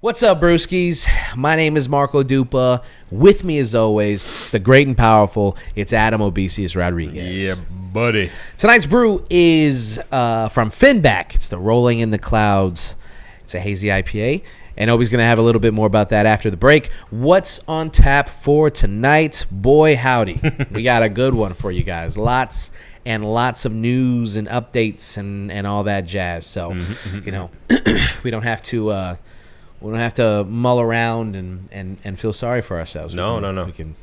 What's up, brewskis? My name is Marco Dupa. With me, as always, the great and powerful, it's Adam Obesius Rodriguez. Yeah, buddy. Tonight's brew is from Finback. It's the Rolling in the Clouds. It's a hazy IPA, and Obi's going to have a little bit more about that after the break. What's on tap for tonight? Boy, howdy. We got a good one for you guys. Lots and lots of news and updates and all that jazz. So, you know, we don't have to... we don't have to mull around and feel sorry for ourselves. No.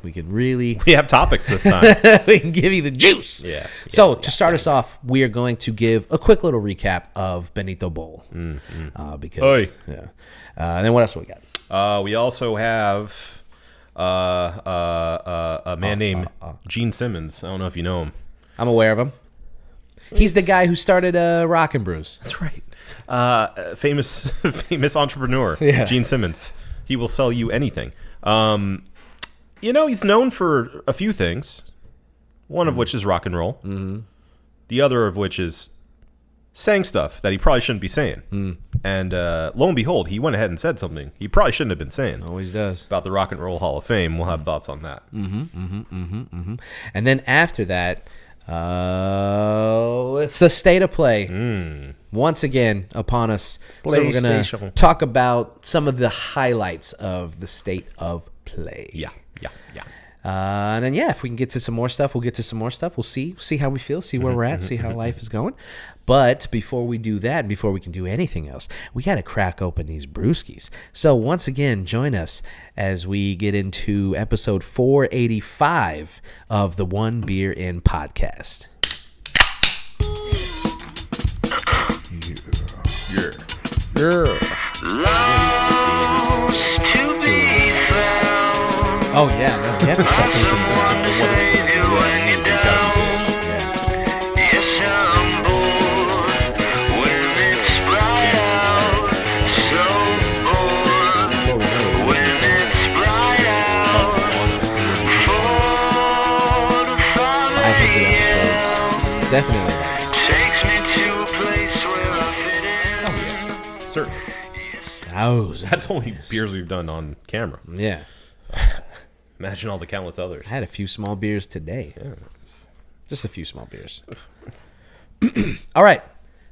We can really... We have topics this time. We can give you the juice. Yeah. So to start us off, we are going to give a quick little recap of Benito Bowl. Because... Oy. Yeah. And then what else do we got? We also have a man named Gene Simmons. I don't know if you know him. I'm aware of him. He's the guy who started Rockin' Brews. That's right. Famous entrepreneur, Yeah. Gene Simmons. He will sell you anything. He's known for a few things. One of which is rock and roll. Mm-hmm. The other of which is saying stuff that he probably shouldn't be saying. And lo and behold, he went ahead and said something he probably shouldn't have been saying. Always does. About the Rock and Roll Hall of Fame. We'll have thoughts on that. And then after that, it's the state of play. Once again upon us. So we're going to talk about some of the highlights of the state of play. Yeah. And then, if we can get to some more stuff, we'll get to some more stuff. We'll see how we feel, see where we're at, see how life is going. But before we do that, and before we can do anything else, we got to crack open these brewskis. So once again, join us as we get into episode 485 of the One Beer In podcast. Oh, yeah. No, we have to start thinking about definitely. Oh, yeah. Certainly. That's only beers we've done on camera. Yeah. Imagine all the countless others. I had a few small beers today. Yeah. Just a few small beers. All right.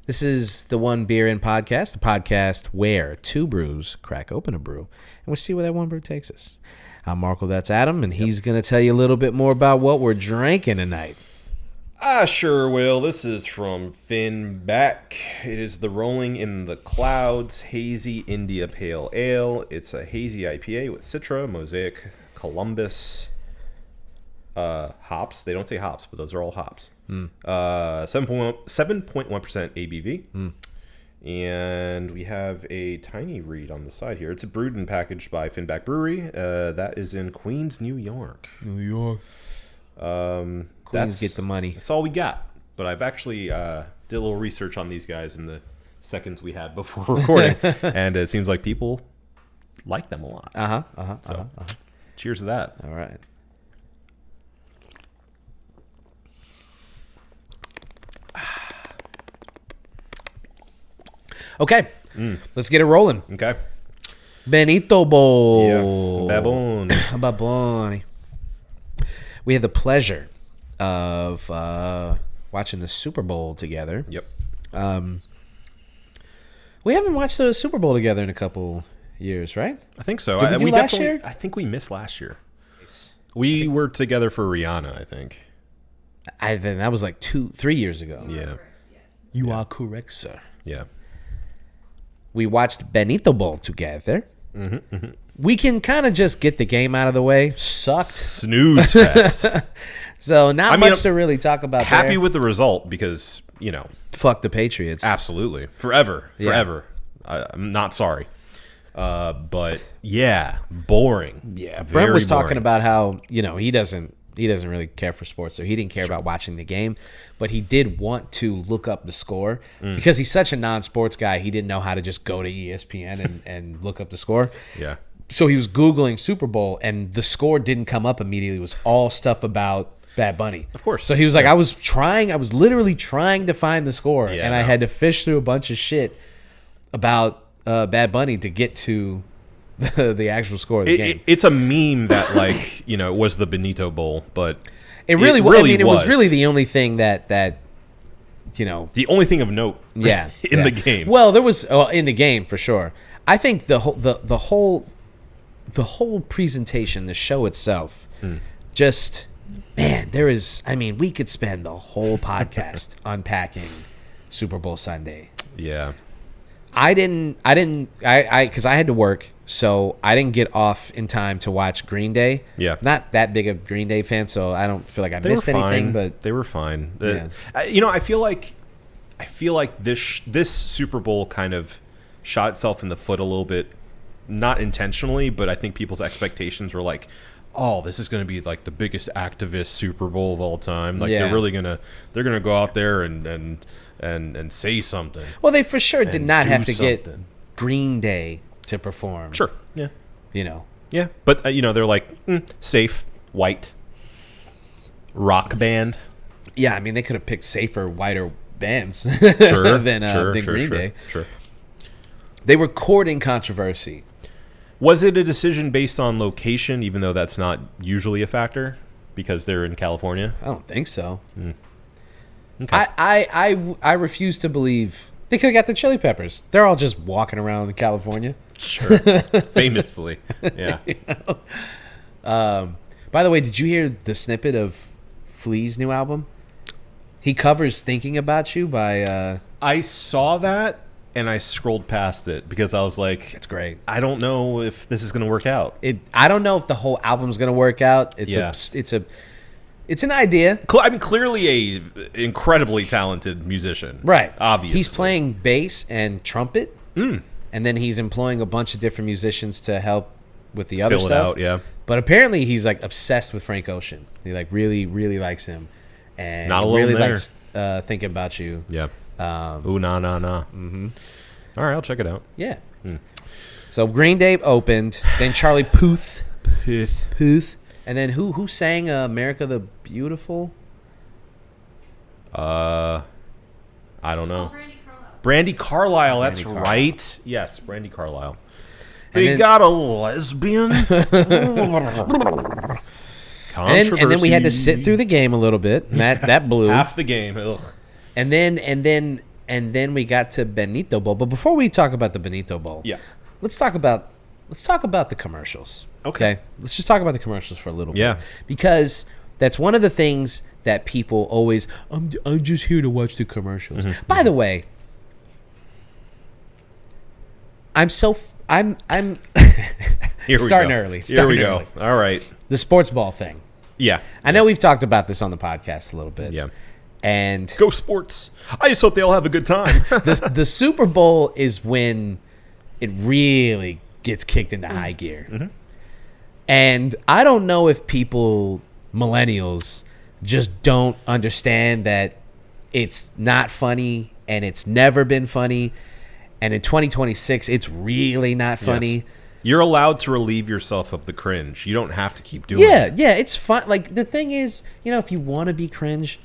This is the One Beer In podcast, the podcast where two brews crack open a brew, and we see where that one brew takes us. I'm Marco, that's Adam, and he's going to tell you a little bit more about what we're drinking tonight. I sure will. This is from Finback. It is the Rolling in the Clouds Hazy India Pale Ale. It's a hazy IPA with Citra, Mosaic, Columbus, hops. They don't say hops, but those are all hops. 7.1% ABV. And we have a tiny read on the side here. It's brewed and packaged by Finback Brewery. That is in Queens, New York. Queens get the money. That's all we got. But I've actually did a little research on these guys in the seconds we had before recording, and it seems like people like them a lot. Cheers to that. All right. Okay, let's get it rolling. Okay. Benito Bowl. Yeah. Baboni. We had the pleasure of watching the Super Bowl together. Yep. We haven't watched the Super Bowl together in a couple years, right? I think so. Did we do last year? I think we missed last year. We were together for Rihanna, I think. Then that was like 2-3 years ago. Yeah. You are correct, sir. Yeah. We watched Benito Bowl together. We can kind of just get the game out of the way. Sucked. Snooze fest. So not much to really talk about. Happy with the result because, fuck the Patriots. Absolutely. Forever. I'm not sorry. But yeah, boring. Yeah. Brent was talking about how, he doesn't really care for sports, so he didn't care about watching the game, but he did want to look up the score because he's such a non-sports guy. He didn't know how to just go to ESPN and look up the score. Yeah. So he was Googling Super Bowl, and the score didn't come up immediately. It was all stuff about Bad Bunny. Of course. So he was like, I was literally trying to find the score, and I had to fish through a bunch of shit about Bad Bunny to get to the actual score of the game. It's a meme that like was the Benito Bowl, but It really was. I mean, it was really the only thing that the only thing of note. Yeah, in the game. Well, there was in the game for sure. I think the whole presentation, the show itself, just man, there is. I mean, we could spend the whole podcast unpacking Super Bowl Sunday. Yeah. I because I had to work, so I didn't get off in time to watch Green Day. Yeah. Not that big a Green Day fan, so I don't feel like I missed anything. But they were fine. Yeah. I feel like this Super Bowl kind of shot itself in the foot a little bit, not intentionally, but I think people's expectations were like, oh, this is going to be like the biggest activist Super Bowl of all time. Like they're gonna go out there and say something. Well, they for sure did not have to get Green Day to perform. Sure. Yeah. Yeah. But they're like safe, white, rock band. Yeah, I mean they could have picked safer, whiter bands Sure. than Green Day. Sure. They were courting controversy. Was it a decision based on location, even though that's not usually a factor because they're in California? I don't think so. Okay. I refuse to believe they could have got the Chili Peppers. They're all just walking around in California. Sure. Famously. Yeah. By the way, did you hear the snippet of Flea's new album? He covers "Thinking About You" by. I saw that and I scrolled past it because I was like, "It's great." I don't know if this is going to work out. I don't know if the whole album's going to work out. It's an idea. I mean, clearly a incredibly talented musician, Right? Obviously, he's playing bass and trumpet, and then he's employing a bunch of different musicians to help with the other fill stuff. it out. Yeah. But apparently, he's like obsessed with Frank Ocean. He like really, really likes him, and Not alone really there. likes "Thinking About You." Yeah. Ooh, nah. Mm-hmm. All right, I'll check it out. Yeah. So Green Day opened, then Charlie Puth, and then who sang "America the Beautiful"? I don't know. Brandy Carlisle. That's Brandy Carlisle. right. Yes, Brandy Carlisle. And They then- got a lesbian. And then we had to sit through the game a little bit. And that blew. half the game. Ugh. And then we got to Benito Bowl. But before we talk about the Benito Bowl, Yeah. let's talk about the commercials. Okay. Let's just talk about the commercials for a little Yeah. bit. Because that's one of the things that people always, I'm just here to watch the commercials. By the way, I'm Here starting we go. early. Here we starting go. early. All right. The sports ball thing. Yeah. I know we've talked about this on the podcast a little bit. Yeah. And Go sports. I just hope they all have a good time. the Super Bowl is when it really gets kicked into high gear. And I don't know if millennials, just don't understand that it's not funny and it's never been funny. And in 2026, it's really not funny. Yes. You're allowed to relieve yourself of the cringe. You don't have to keep doing Yeah, it. yeah, it's fun. Like, the thing is, if you want to be cringe,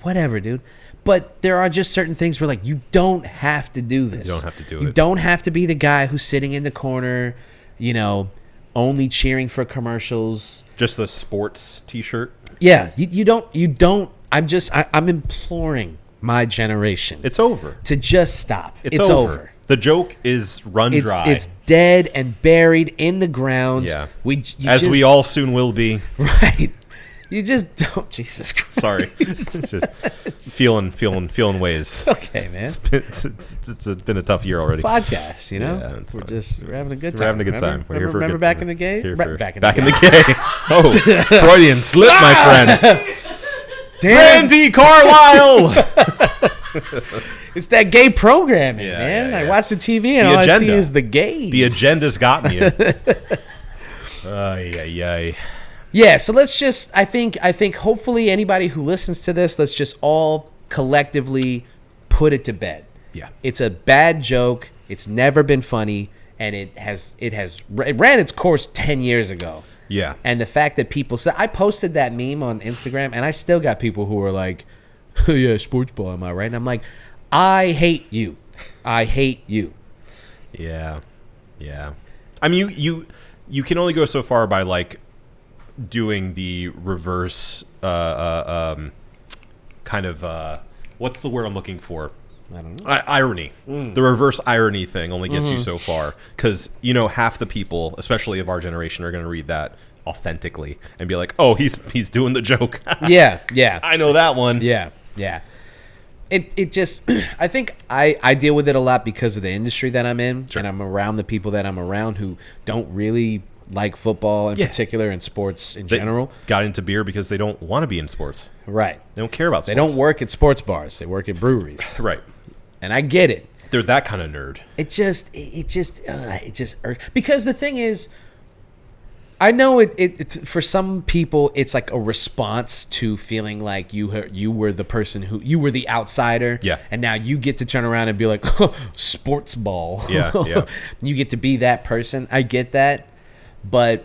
whatever, dude. But there are just certain things where, like, you don't have to do this. You don't have to do it. You don't have to be the guy who's sitting in the corner, only cheering for commercials. Just a sports t-shirt. Yeah, you don't. I'm imploring my generation. It's over. to just stop. It's over. The joke is run dry. It's dead and buried in the ground. Yeah. As we all soon will be. right. You just don't. Jesus Christ. Sorry. It's just feeling ways. Okay, man. It's been a tough year already. Podcast, Yeah, it's fine. we're having a good time. We're having a good time. We're here for a remember good back time. in the game? Here Back for- in the game. game. Oh, Freudian slip, my friend. Damn, Brandy Carlisle. it's that gay programming, Yeah, man. yeah, I yeah. watch the TV and The all I see agenda. is the gays. The agenda's gotten you. Ay, ay, ay. Yeah, so let's just I think hopefully anybody who listens to this, let's just all collectively put it to bed. Yeah. It's a bad joke. It's never been funny, and it ran its course 10 years ago. Yeah. And the fact that people said, I posted that meme on Instagram, and I still got people who are like, oh, yeah, sports ball, am I right? And I'm like, I hate you. I hate you. Yeah. Yeah. I mean, you can only go so far by like doing the reverse kind of what's the word I'm looking for? I don't know. Irony. The reverse irony thing only gets you so far because half the people, especially of our generation, are going to read that authentically and be like, "Oh, he's doing the joke." Yeah. I know that one. Yeah. It just, I think I deal with it a lot because of the industry that I'm in, and I'm around the people that I'm around who don't really like football in particular and sports in general. Got into beer because they don't want to be in sports. Right. They don't care about sports. They don't work at sports bars. They work at breweries. Right. And I get it. They're that kind of nerd. It just irks. Because the thing is, I know it for some people it's like a response to feeling like you were the person who you were the outsider. Yeah. And now you get to turn around and be like, sports ball. Yeah. You get to be that person. I get that. And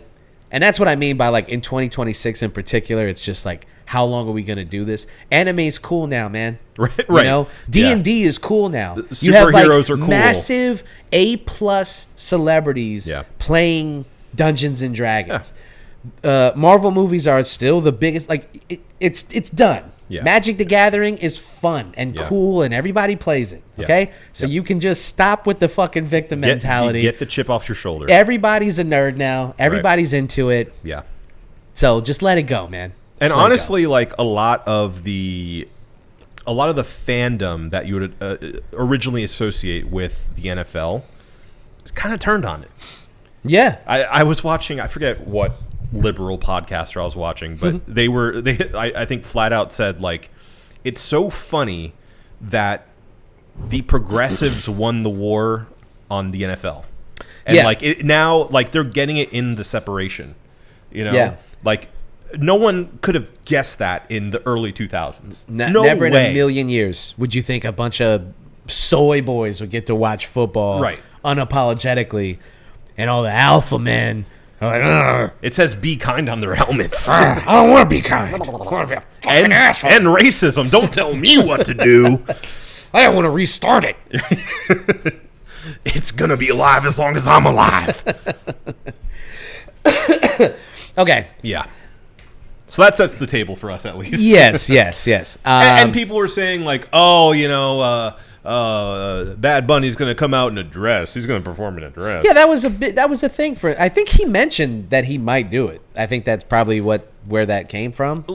that's what I mean by like in 2026 in particular, it's just like, how long are we going to do this? Anime's cool now, man. Right. D&D is cool now. You have like are cool. Massive A+ celebrities playing Dungeons and Dragons. Marvel movies are still the biggest. Like it's done. Yeah. Magic the Gathering is fun and cool, and everybody plays it. Okay, so you can just stop with the fucking victim mentality. Get the chip off your shoulder. Everybody's a nerd now. Everybody's into it. Yeah. So just let it go, man. And honestly, like a lot of the fandom that you would originally associate with the NFL is kind of turned on it. Yeah. I was watching, I forget what liberal podcaster I was watching, but I think flat out said like, it's so funny that the progressives won the war on the NFL. And like it now, like they're getting it in the separation, like no one could have guessed that in the early 2000s. Never in a million years would you think a bunch of soy boys would get to watch football unapologetically, and all the alpha men are like, ugh. It says "be kind" on their helmets. I don't want to be kind. I want to be a fucking asshole. And racism. Don't tell me what to do. I don't want to restart it. It's gonna be alive as long as I'm alive. Okay. Yeah. So that sets the table for us, at least. Yes. And people were saying like, oh, Bad Bunny's going to come out in a dress. He's going to perform in a dress. Yeah, that was a thing for. I think he mentioned that he might do it. I think that's probably where that came from.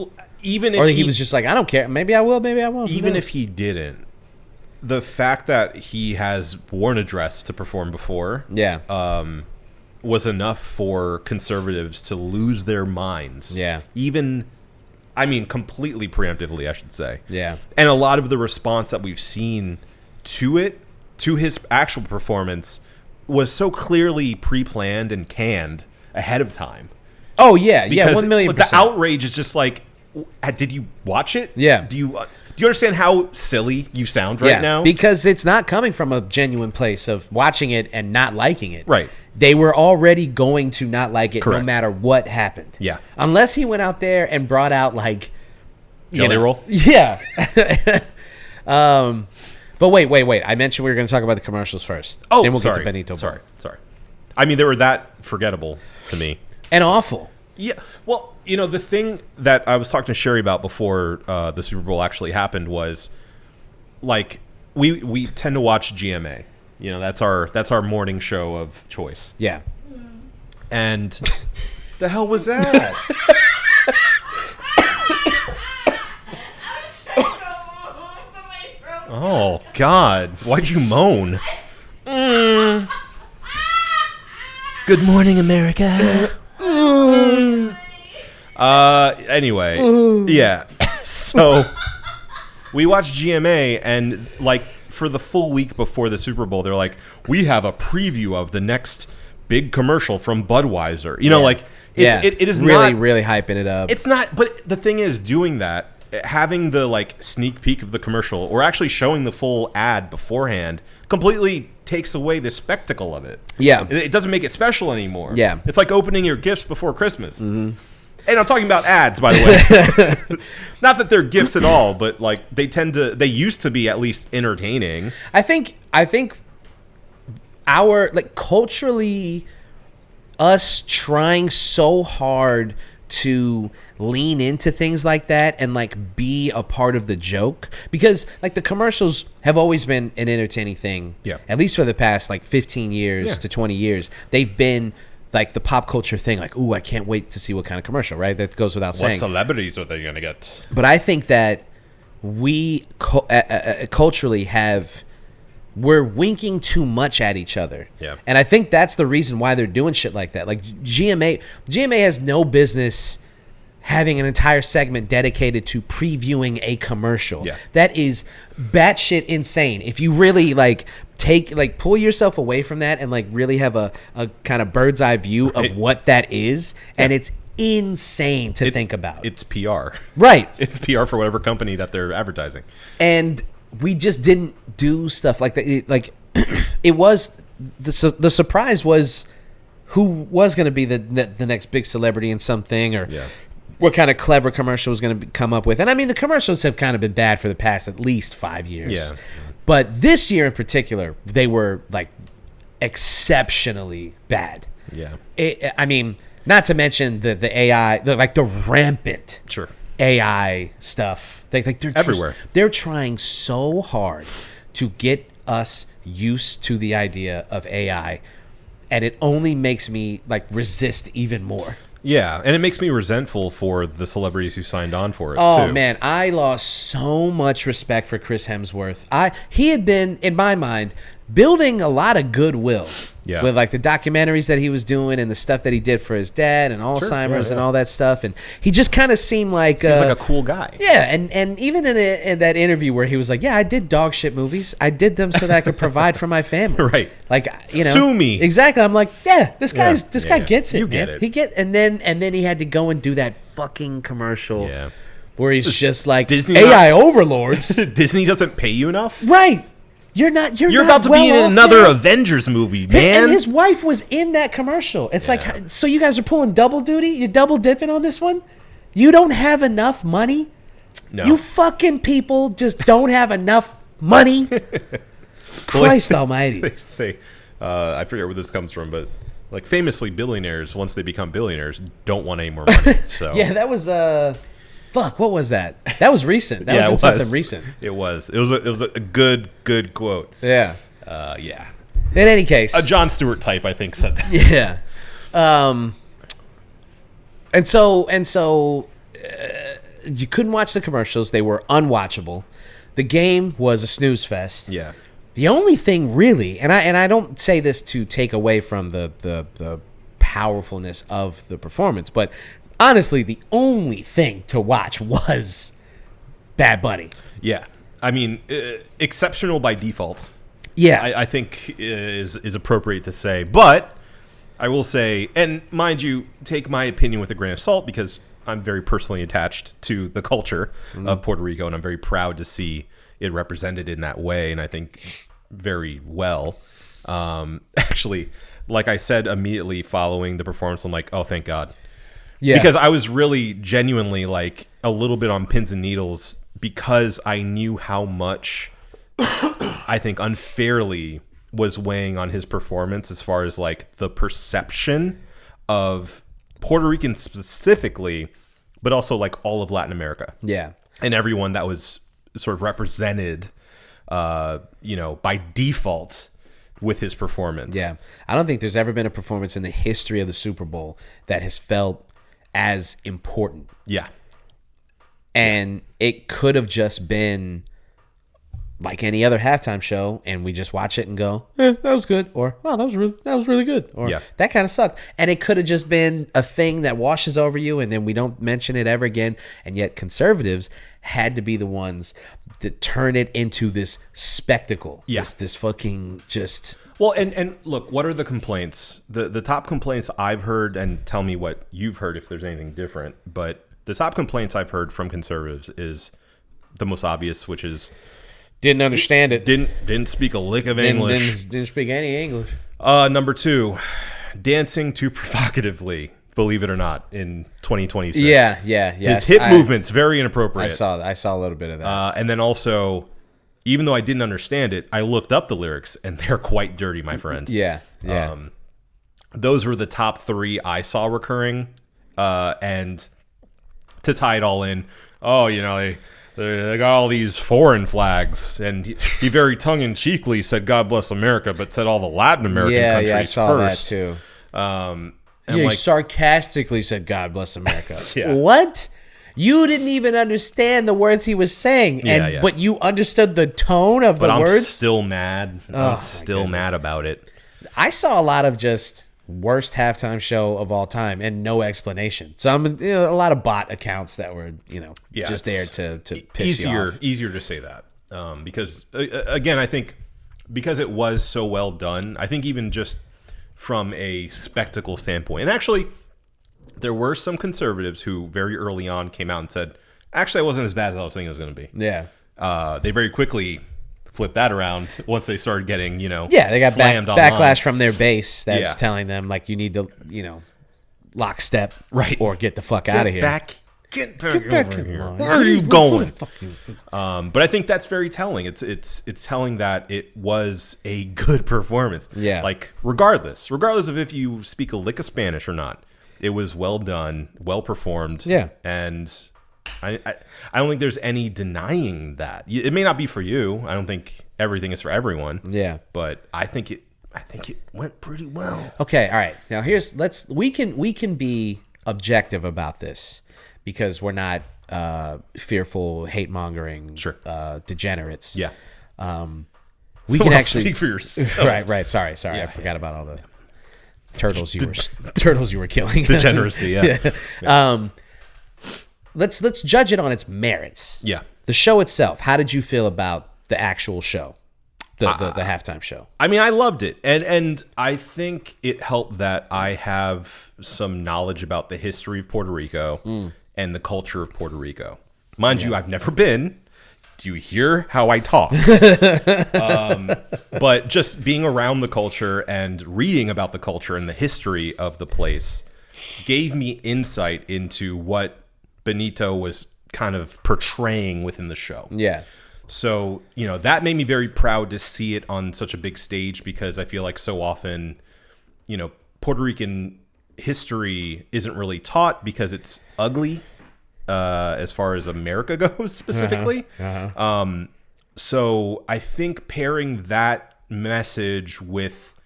Even if or he was just like, I don't care. Maybe I will. Maybe I won't. Even if he didn't, the fact that he has worn a dress to perform before, was enough for conservatives to lose their minds. Yeah. Even, completely preemptively, I should say. Yeah. And a lot of the response that we've seen to his actual performance, was so clearly pre-planned and canned ahead of time. Oh, yeah. Because 1,000,000%. The outrage is just like, did you watch it? Yeah. Do you understand how silly you sound right now? Because it's not coming from a genuine place of watching it and not liking it. Right. They were already going to not like it. Correct. No matter what happened. Yeah. Unless he went out there and brought out like Jelly roll? Yeah. But wait. I mentioned we were going to talk about the commercials first. Oh, then we'll sorry. get to Benito. Sorry. They were that forgettable to me. And awful. Yeah. Well, the thing that I was talking to Sherry about before the Super Bowl actually happened was, like, we tend to watch GMA. That's our morning show of choice. Yeah. And the hell was that? Oh God! Why'd you moan? Good morning, America. Anyway, yeah. So we watched GMA, and like for the full week before the Super Bowl, they're like, we have a preview of the next big commercial from Budweiser. It is really hyping it up. It's not, but the thing is, doing that, having the like sneak peek of the commercial, or actually showing the full ad beforehand, completely takes away the spectacle of it. Yeah. It doesn't make it special anymore. Yeah. It's like opening your gifts before Christmas. Mm-hmm. And I'm talking about ads, by the way. Not that they're gifts at all, but like they used to be at least entertaining. I think our, like, culturally, us trying so hard to lean into things like that and like be a part of the joke, because like the commercials have always been an entertaining thing. Yeah. At least for the past like 15 years to 20 years, they've been like the pop culture thing. Like, ooh, I can't wait to see what kind of commercial, right? That goes without saying. What celebrities are they going to get? But I think that we culturally we're winking too much at each other. Yeah. And I think that's the reason why they're doing shit like that. Like GMA has no business having an entire segment dedicated to previewing a commercial. Yeah. That is batshit insane. If you really like pull yourself away from that and like really have a kind of bird's eye view of what that is, and it's insane to think about. It's PR. Right. It's PR for whatever company that they're advertising. And we just didn't do stuff like that. Like it was the surprise was who was going to be the next big celebrity in something, or what kind of clever commercial was going to come up with. And I mean, the commercials have kind of been bad for the past at least 5 years. Yeah. But this year in particular, they were like exceptionally bad. Yeah. I mean, not to mention the AI, the rampant AI stuff. They're everywhere. They're trying so hard to get us used to the idea of AI, and it only makes me like resist even more. Yeah, and it makes me resentful for the celebrities who signed on for it, Oh, too. man, I lost so much respect for Chris Hemsworth. He had been, in my mind, building a lot of goodwill with like the documentaries that he was doing and the stuff that he did for his dad and Alzheimer's and all that stuff. And he just kind of seemed like a cool guy. Yeah, and even in that interview where he was like, yeah, I did dog shit movies. I did them so that I could provide for my family. Right. Like, you know. Sue me. Exactly. I'm like, yeah, this guy gets it, you man. get it. And then he had to go and do that fucking commercial where he's just like, Disney AI overlords. Disney doesn't pay you enough? Right. You're not about to be in another Avengers movie, man. And his wife was in that commercial. It's like, so you guys are pulling double duty? You're double dipping on this one? You don't have enough money? No. You fucking people just don't have enough money? Christ almighty. They say, I forget where this comes from, but like famously billionaires, once they become billionaires, don't want any more money. So yeah, that was fuck, what was that? That was recent. That was something recent. It was a good quote. Yeah. Yeah. In any case, A Jon Stewart type, I think, said that. Yeah. And so you couldn't watch the commercials. They were unwatchable. The game was a snooze fest. Yeah. The only thing really, and I don't say this to take away from the powerfulness of the performance, but honestly, the only thing to watch was Bad Bunny. Yeah. I mean, exceptional by default. Yeah. I think is appropriate to say. But I will say, and mind you, take my opinion with a grain of salt, because I'm very personally attached to the culture of Puerto Rico, and I'm very proud to see it represented in that way, and I think very well. Actually, like I said immediately following the performance, I'm like, oh, thank God. Yeah. Because I was really genuinely like a little bit on pins and needles, because I knew how much I think unfairly was weighing on his performance as far as like the perception of Puerto Ricans specifically, but also like all of Latin America. Yeah. And everyone that was sort of represented, by default with his performance. Yeah. I don't think there's ever been a performance in the history of the Super Bowl that has felt as important. Yeah. And it could have just been like any other halftime show, and we just watch it and go, that was good, or wow, that was really good, or that kind of sucked. And it could have just been a thing that washes over you, and then we don't mention it ever again. And yet conservatives had to be the ones that turn it into this spectacle. Yeah. This fucking just... Well, and look, what are the complaints? The top complaints I've heard, and tell me what you've heard if there's anything different, but the top complaints I've heard from conservatives is the most obvious, which is... Didn't understand it. Didn't speak a lick of English. Didn't speak any English. Number 2, dancing too provocatively, believe it or not, in 2026. Yeah. His hip movements, very inappropriate. I saw a little bit of that. And then also, even though I didn't understand it, I looked up the lyrics, and they're quite dirty, my friend. Yeah. those were the top 3 I saw recurring. And to tie it all in, they got all these foreign flags, and he very tongue-in-cheekly said "God bless America," but said all the Latin American countries I saw first. that too. And He sarcastically said "God bless America." Yeah. What? You didn't even understand the words he was saying, but you understood the tone of the I'm words. still mad. I'm still mad about it. I saw a lot of just worst halftime show of all time and no explanation. So I'm a lot of bot accounts that were just there to piss you off. Easier to say that because again, I think because it was so well done, I think even just from a spectacle standpoint, and actually there were some conservatives who very early on came out and said, actually, it wasn't as bad as I was thinking it was going to be. Yeah. They very quickly flipped that around once they started getting, they got slammed backlash from their base that's telling them, like, you need to, lockstep or get the fuck out of here. Get back over here. Where are you going? But I think that's very telling. It's telling that it was a good performance. Yeah. Like, regardless of if you speak a lick of Spanish or not, it was well done, well performed. Yeah. And I don't think there's any denying that. It may not be for you. I don't think everything is for everyone. Yeah. But I think it went pretty well. Okay, all right. Now we can be objective about this because we're not fearful, hate mongering degenerates. Yeah. We can actually speak for yourself. Right. Sorry. I forgot about all the turtles you were killing. Degeneracy, yeah. Let's judge it on its merits. Yeah. The show itself. How did you feel about the actual show, the halftime show? I mean, I loved it, and I think it helped that I have some knowledge about the history of Puerto Rico and the culture of Puerto Rico. Mind you, I've never been. Do you hear how I talk? But just being around the culture and reading about the culture and the history of the place gave me insight into what Benito was kind of portraying within the show. Yeah. So, that made me very proud to see it on such a big stage because I feel like so often, Puerto Rican history isn't really taught because it's ugly as far as America goes specifically. So I think pairing that message with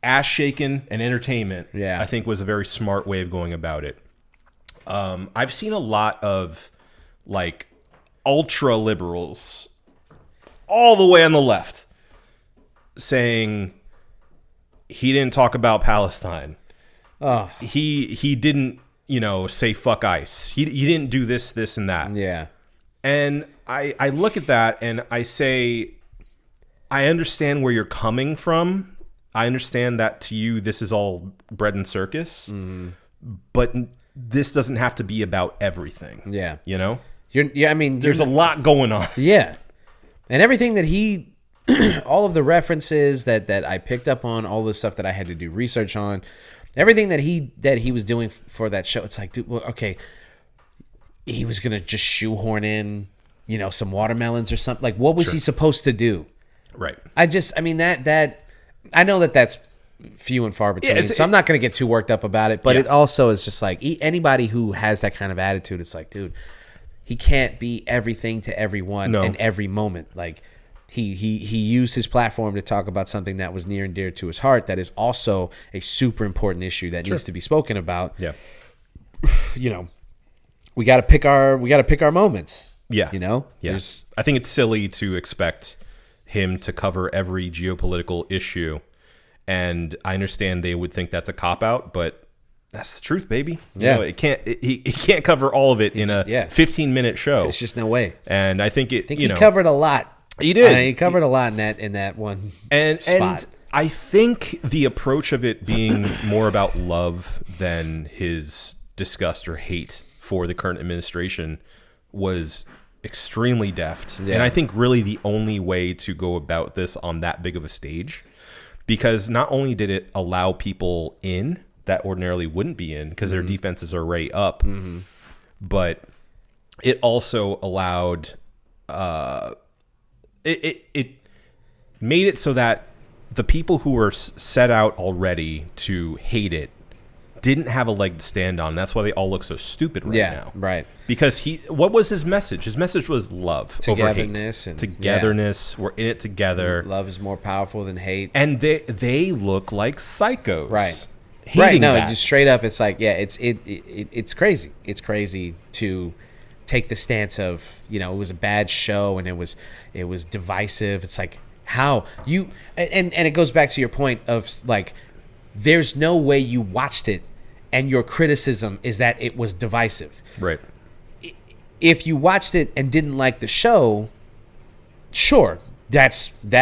ass shaking and entertainment, I think was a very smart way of going about it. I've seen a lot of like ultra liberals all the way on the left saying he didn't talk about Palestine. He didn't, say fuck ICE. He didn't do this and that. Yeah. And I look at that and I say, I understand where you're coming from. I understand that to you, this is all bread and circus, but this doesn't have to be about everything. Yeah. There's a lot going on. Yeah. And everything that all of the references that I picked up on, all the stuff that I had to do research on, everything that he was doing for that show, it's like, dude, well, okay, he was going to just shoehorn in, some watermelons or something. Like, what was he supposed to do? Right. I know that that's few and far between, so I'm not going to get too worked up about it, but it also is just like anybody who has that kind of attitude, it's like, dude, he can't be everything to everyone in every moment. Like he used his platform to talk about something that was near and dear to his heart that is also a super important issue that needs to be spoken about. Yeah. We got to pick our moments. Yeah. Yeah. I think it's silly to expect him to cover every geopolitical issue. And I understand they would think that's a cop-out, but that's the truth, baby. He can't cover all of it in a 15-minute show. There's just no way. And I think he covered a lot. He did. He covered a lot in that one spot. And I think the approach of it being more about love than his disgust or hate for the current administration was extremely deft. Yeah. And I think really the only way to go about this on that big of a stage, because not only did it allow people in that ordinarily wouldn't be in because their defenses are already up, but it also allowed it made it so that the people who were set out already to hate it didn't have a leg to stand on. That's why they all look so stupid right now. Right. Because what was his message? His message was love over hate. Togetherness. We're in it together. Love is more powerful than hate. And they look like psychos. Right. Hating No, that. just straight up, it's like, it's crazy. It's crazy to take the stance of, it was a bad show and it was divisive. It's like, how you and it goes back to your point of like, there's no way you watched it and your criticism is that it was divisive. Right. If you watched it and didn't like the show, sure, that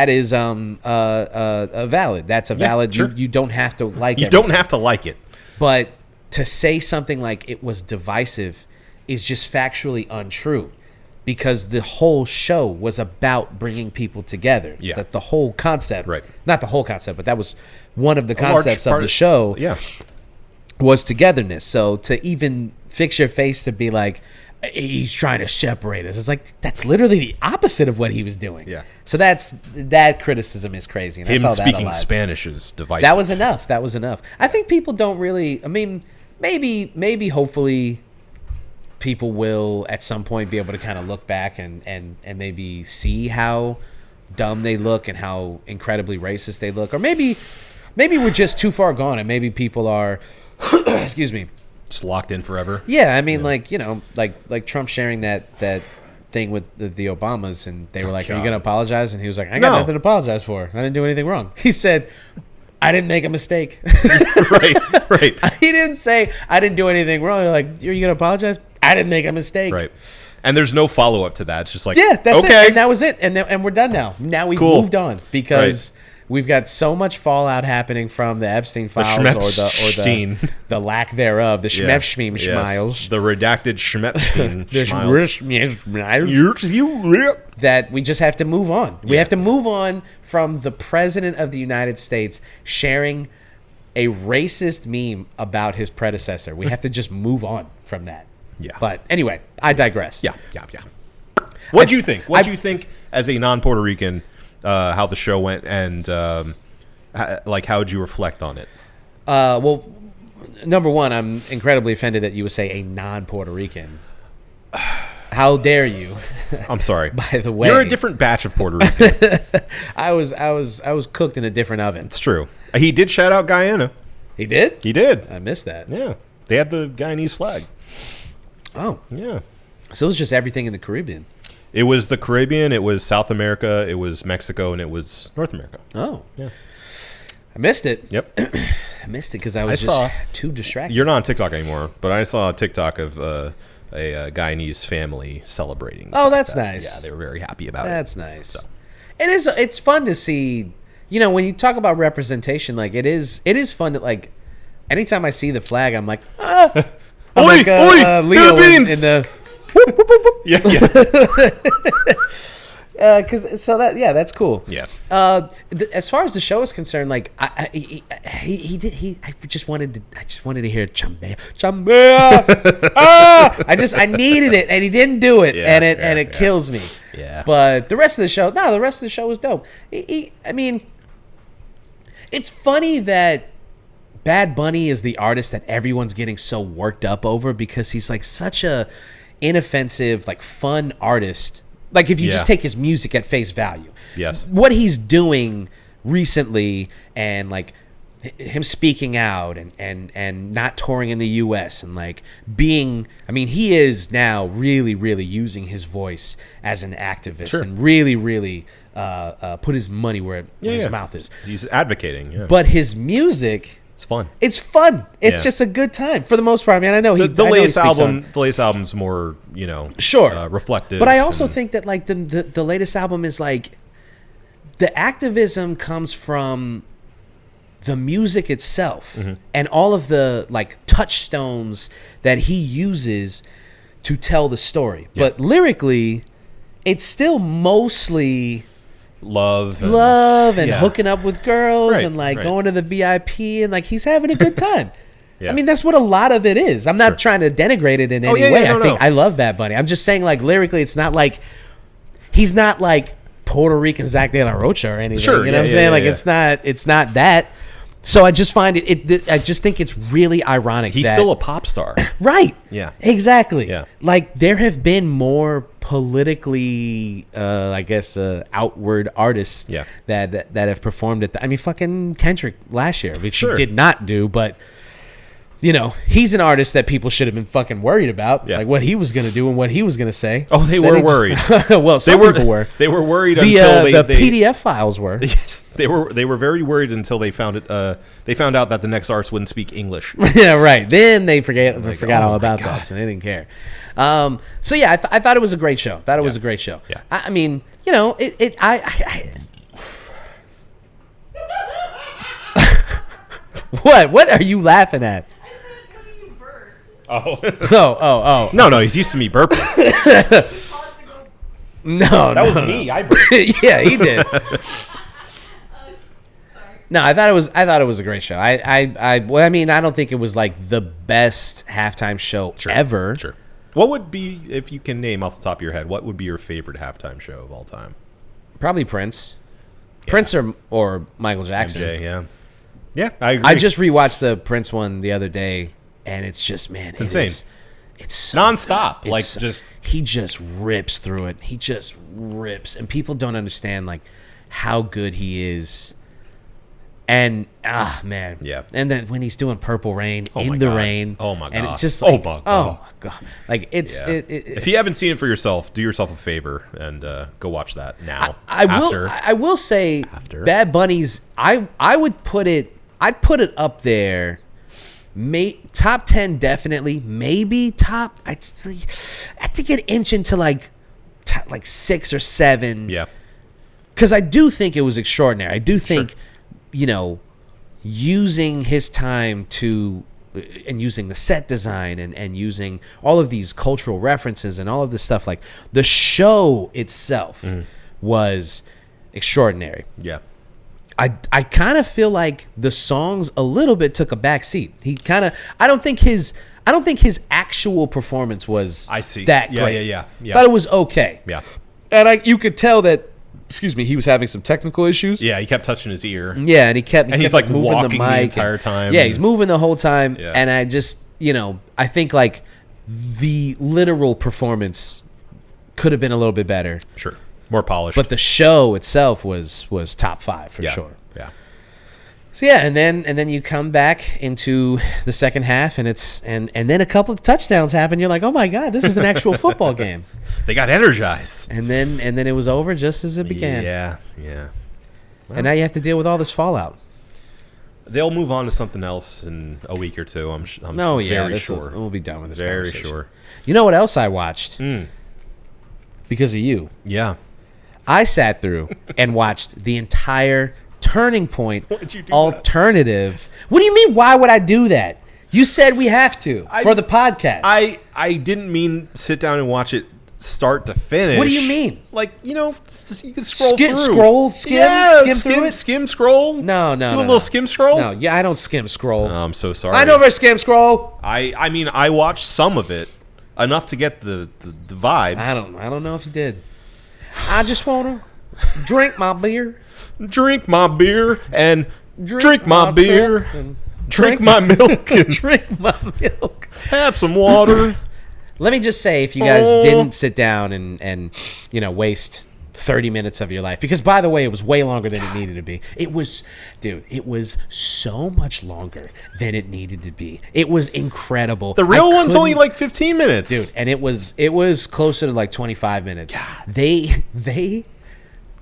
is valid. That's a valid. Sure. You don't have to like it. You don't have to like it. But to say something like it was divisive is just factually untrue, because the whole show was about bringing people together. Yeah. That the whole concept, right. Not the whole concept, but that was one of the concepts of the show. Yeah. Was togetherness. So to even fix your face to be like, he's trying to separate us, it's like, that's literally the opposite of what he was doing. Yeah. So that criticism is crazy. And Him I saw speaking that Spanish is divisive. That was enough. I think people don't really. I mean, maybe hopefully people will at some point be able to kind of look back and maybe see how dumb they look and how incredibly racist they look, or maybe we're just too far gone and maybe people are excuse me, just locked in forever. Yeah, I mean, like Trump sharing that thing with the Obamas, and they were like, God. Are you going to apologize? And he was like, I got nothing to apologize for. I didn't do anything wrong. He said, I didn't make a mistake. Right. He didn't say, I didn't do anything wrong. They're like, are you going to apologize? I didn't make a mistake. Right. And there's no follow-up to that. It's just like, yeah, that's okay. it. And that was it. And we're done now. Now we've moved on, because we've got so much fallout happening from the Epstein files or the lack thereof, the Schmepschmeem schmiles. The redacted Schmepstein schmiles. That we just have to move on. We have to move on from the President of the United States sharing a racist meme about his predecessor. We have to just move on from that. Yeah. But anyway, I digress. Yeah. What do you think? What do you think as a non-Puerto Rican, how the show went, and how would you reflect on it? Well, number one, I'm incredibly offended that you would say a non-Puerto Rican. How dare you? I'm sorry. By the way, you're a different batch of Puerto Rican. I was cooked in a different oven. It's true. He did shout out Guyana. He did? He did. I missed that. Yeah. They had the Guyanese flag. Oh. Yeah. So it was just everything in the Caribbean. It was the Caribbean, it was South America, it was Mexico, and it was North America. Oh. Yeah. I missed it. Yep. I missed it because I was just too distracted. You're not on TikTok anymore, but I saw a TikTok of a Guyanese family celebrating. Oh, that's nice. Yeah, they were very happy about it. That's nice. So. It's fun to see, when you talk about representation, like it is fun that, like, anytime I see the flag, I'm like, I'm like Leo in the that's cool. Yeah. As far as the show is concerned, like I just wanted to hear chambea. I needed it, and he didn't do it, and it kills me. Yeah. But the rest of the show was dope. I mean, it's funny that Bad Bunny is the artist that everyone's getting so worked up over, because he's like such a inoffensive, like fun artist. Like if you just take his music at face value. Yes. What he's doing recently, and like him speaking out and not touring in the US, and like being, I mean, he is now really, really using his voice as an activist, and really, really put his money where his mouth is. He's advocating. Yeah. But his music, it's fun. It's fun. It's just a good time for the most part. I mean, I know the latest album's more, reflective. But I also think that like the latest album is like, the activism comes from the music itself, and all of the like touchstones that he uses to tell the story. Yeah. But lyrically, it's still mostly love and hooking up with girls, and like going to the VIP, and like he's having a good time. I mean, that's what a lot of it is. I'm not trying to denigrate it in any way. I love Bad Bunny. I'm just saying, like, lyrically, it's not like he's not like Puerto Rican Zach De La Rocha or anything. Sure, You know what I'm saying? Like it's not that. So I just find I just think it's really ironic. He's still a pop star. Right. Yeah. Exactly. Yeah. Like there have been more politically, outward artists that have performed at I mean, fucking Kendrick last year, which he did not do, but you know, he's an artist that people should have been fucking worried about, like what he was going to do and what he was going to say. Oh, they were worried. Well, some people were. They were worried until the PDF files were. Yes, they were very worried until they found it. They found out that the next artist wouldn't speak English. Yeah, right. Then they forgot all about that, so they didn't care. So yeah, I thought it was a great show. Thought it was a great show. Yeah. I mean, you know, What are you laughing at? Oh. No, he's used to me burping. No, that was me. I burped. Yeah, he did. No, I thought it was a great show. I mean, I don't think it was like the best halftime show ever. Sure. What would be, if you can name off the top of your head, what would be your favorite halftime show of all time? Probably Prince. Yeah. Prince or Michael Jackson. MJ, yeah. Yeah, I agree. I just rewatched the Prince one the other day, and it's just, man, it's insane. It's so nonstop. He just rips through it. He just rips, and people don't understand like how good he is. And man, yeah. And then when he's doing Purple Rain rain, oh my god, and it's just like, oh my god, like it's. Yeah. If you haven't seen it for yourself, do yourself a favor and go watch that now. I will say, Bad Bunny's. I would put it. I'd put it up there. Top 10 definitely. Maybe top. I think it inch into like 6 or 7. Yeah. Because I do think it was extraordinary. I do think. Sure. You know, using his time and using the set design and using all of these cultural references and all of this stuff, like the show itself was extraordinary. Yeah. I kind of feel like the songs a little bit took a back seat. I don't think his actual performance was that great. Yeah. Thought it was okay. Yeah. And you could tell that, he was having some technical issues. Yeah, he kept touching his ear. Yeah, and he kept he's like moving walking the mic the entire time. Yeah, he's moving the whole time. Yeah. And I just, I think like the literal performance could have been a little bit better. Sure. More polished. But the show itself was top 5 for sure. Yeah. So yeah, and then you come back into the second half, and then a couple of touchdowns happen. You're like, oh my god, this is an actual football game. They got energized, and then it was over just as it began. Yeah. Well, and now you have to deal with all this fallout. They'll move on to something else in a week or two. I'm very sure. We'll be done with this. Very sure. You know what else I watched? Because of you. Yeah. I sat through and watched the entire Turning Point alternative. What do you mean? Why would I do that? You said we have to for the podcast. I didn't mean sit down and watch it start to finish. What do you mean? Like, you can scroll through. Skim scroll? No. Do a little skim scroll? No, yeah, I don't skim scroll. Oh, I'm so sorry. I never skim scroll. I mean, I watched some of it, enough to get the vibes. I don't know if you did. I just want to drink my beer. Drink my beer and drink my beer. Drink my milk and drink my milk. Have some water. Let me just say, if you guys didn't sit down and waste 30 minutes of your life, because by the way, it was way longer than it needed to be. It was so much longer than it needed to be. It was incredible. The real one's only like 15 minutes. Dude, and it was closer to like 25 minutes. God.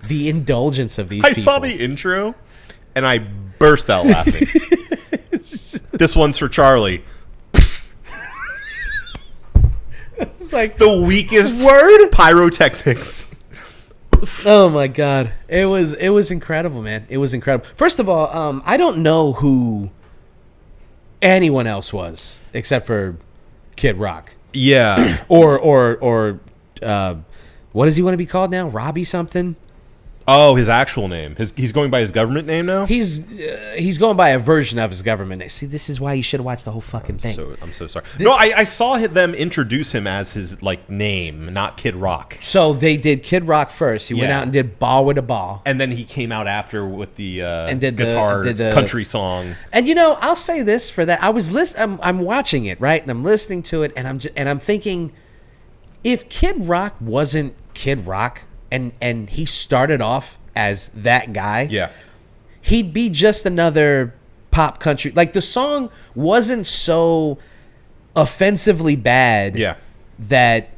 The indulgence of these people. I saw the intro and I burst out laughing. This one's for Charlie. It's like the weakest word pyrotechnics. Oh my god. It was incredible, man. It was incredible. First of all, I don't know who anyone else was except for Kid Rock. Yeah. or what does he want to be called now? Robbie something? Oh, his actual name. He's going by his government name now? He's going by a version of his government name. See, this is why you should have watched the whole fucking thing. I'm so sorry. No, I saw them introduce him as his like name, not Kid Rock. So they did Kid Rock first. He went out and did Ball with a Ball. And then he came out after with the did the country song. And I'll say this for that. I'm watching it, right? And I'm listening to it, and I'm thinking, if Kid Rock wasn't Kid Rock, and he started off as that guy, he'd be just another pop country. Like, the song wasn't so offensively bad that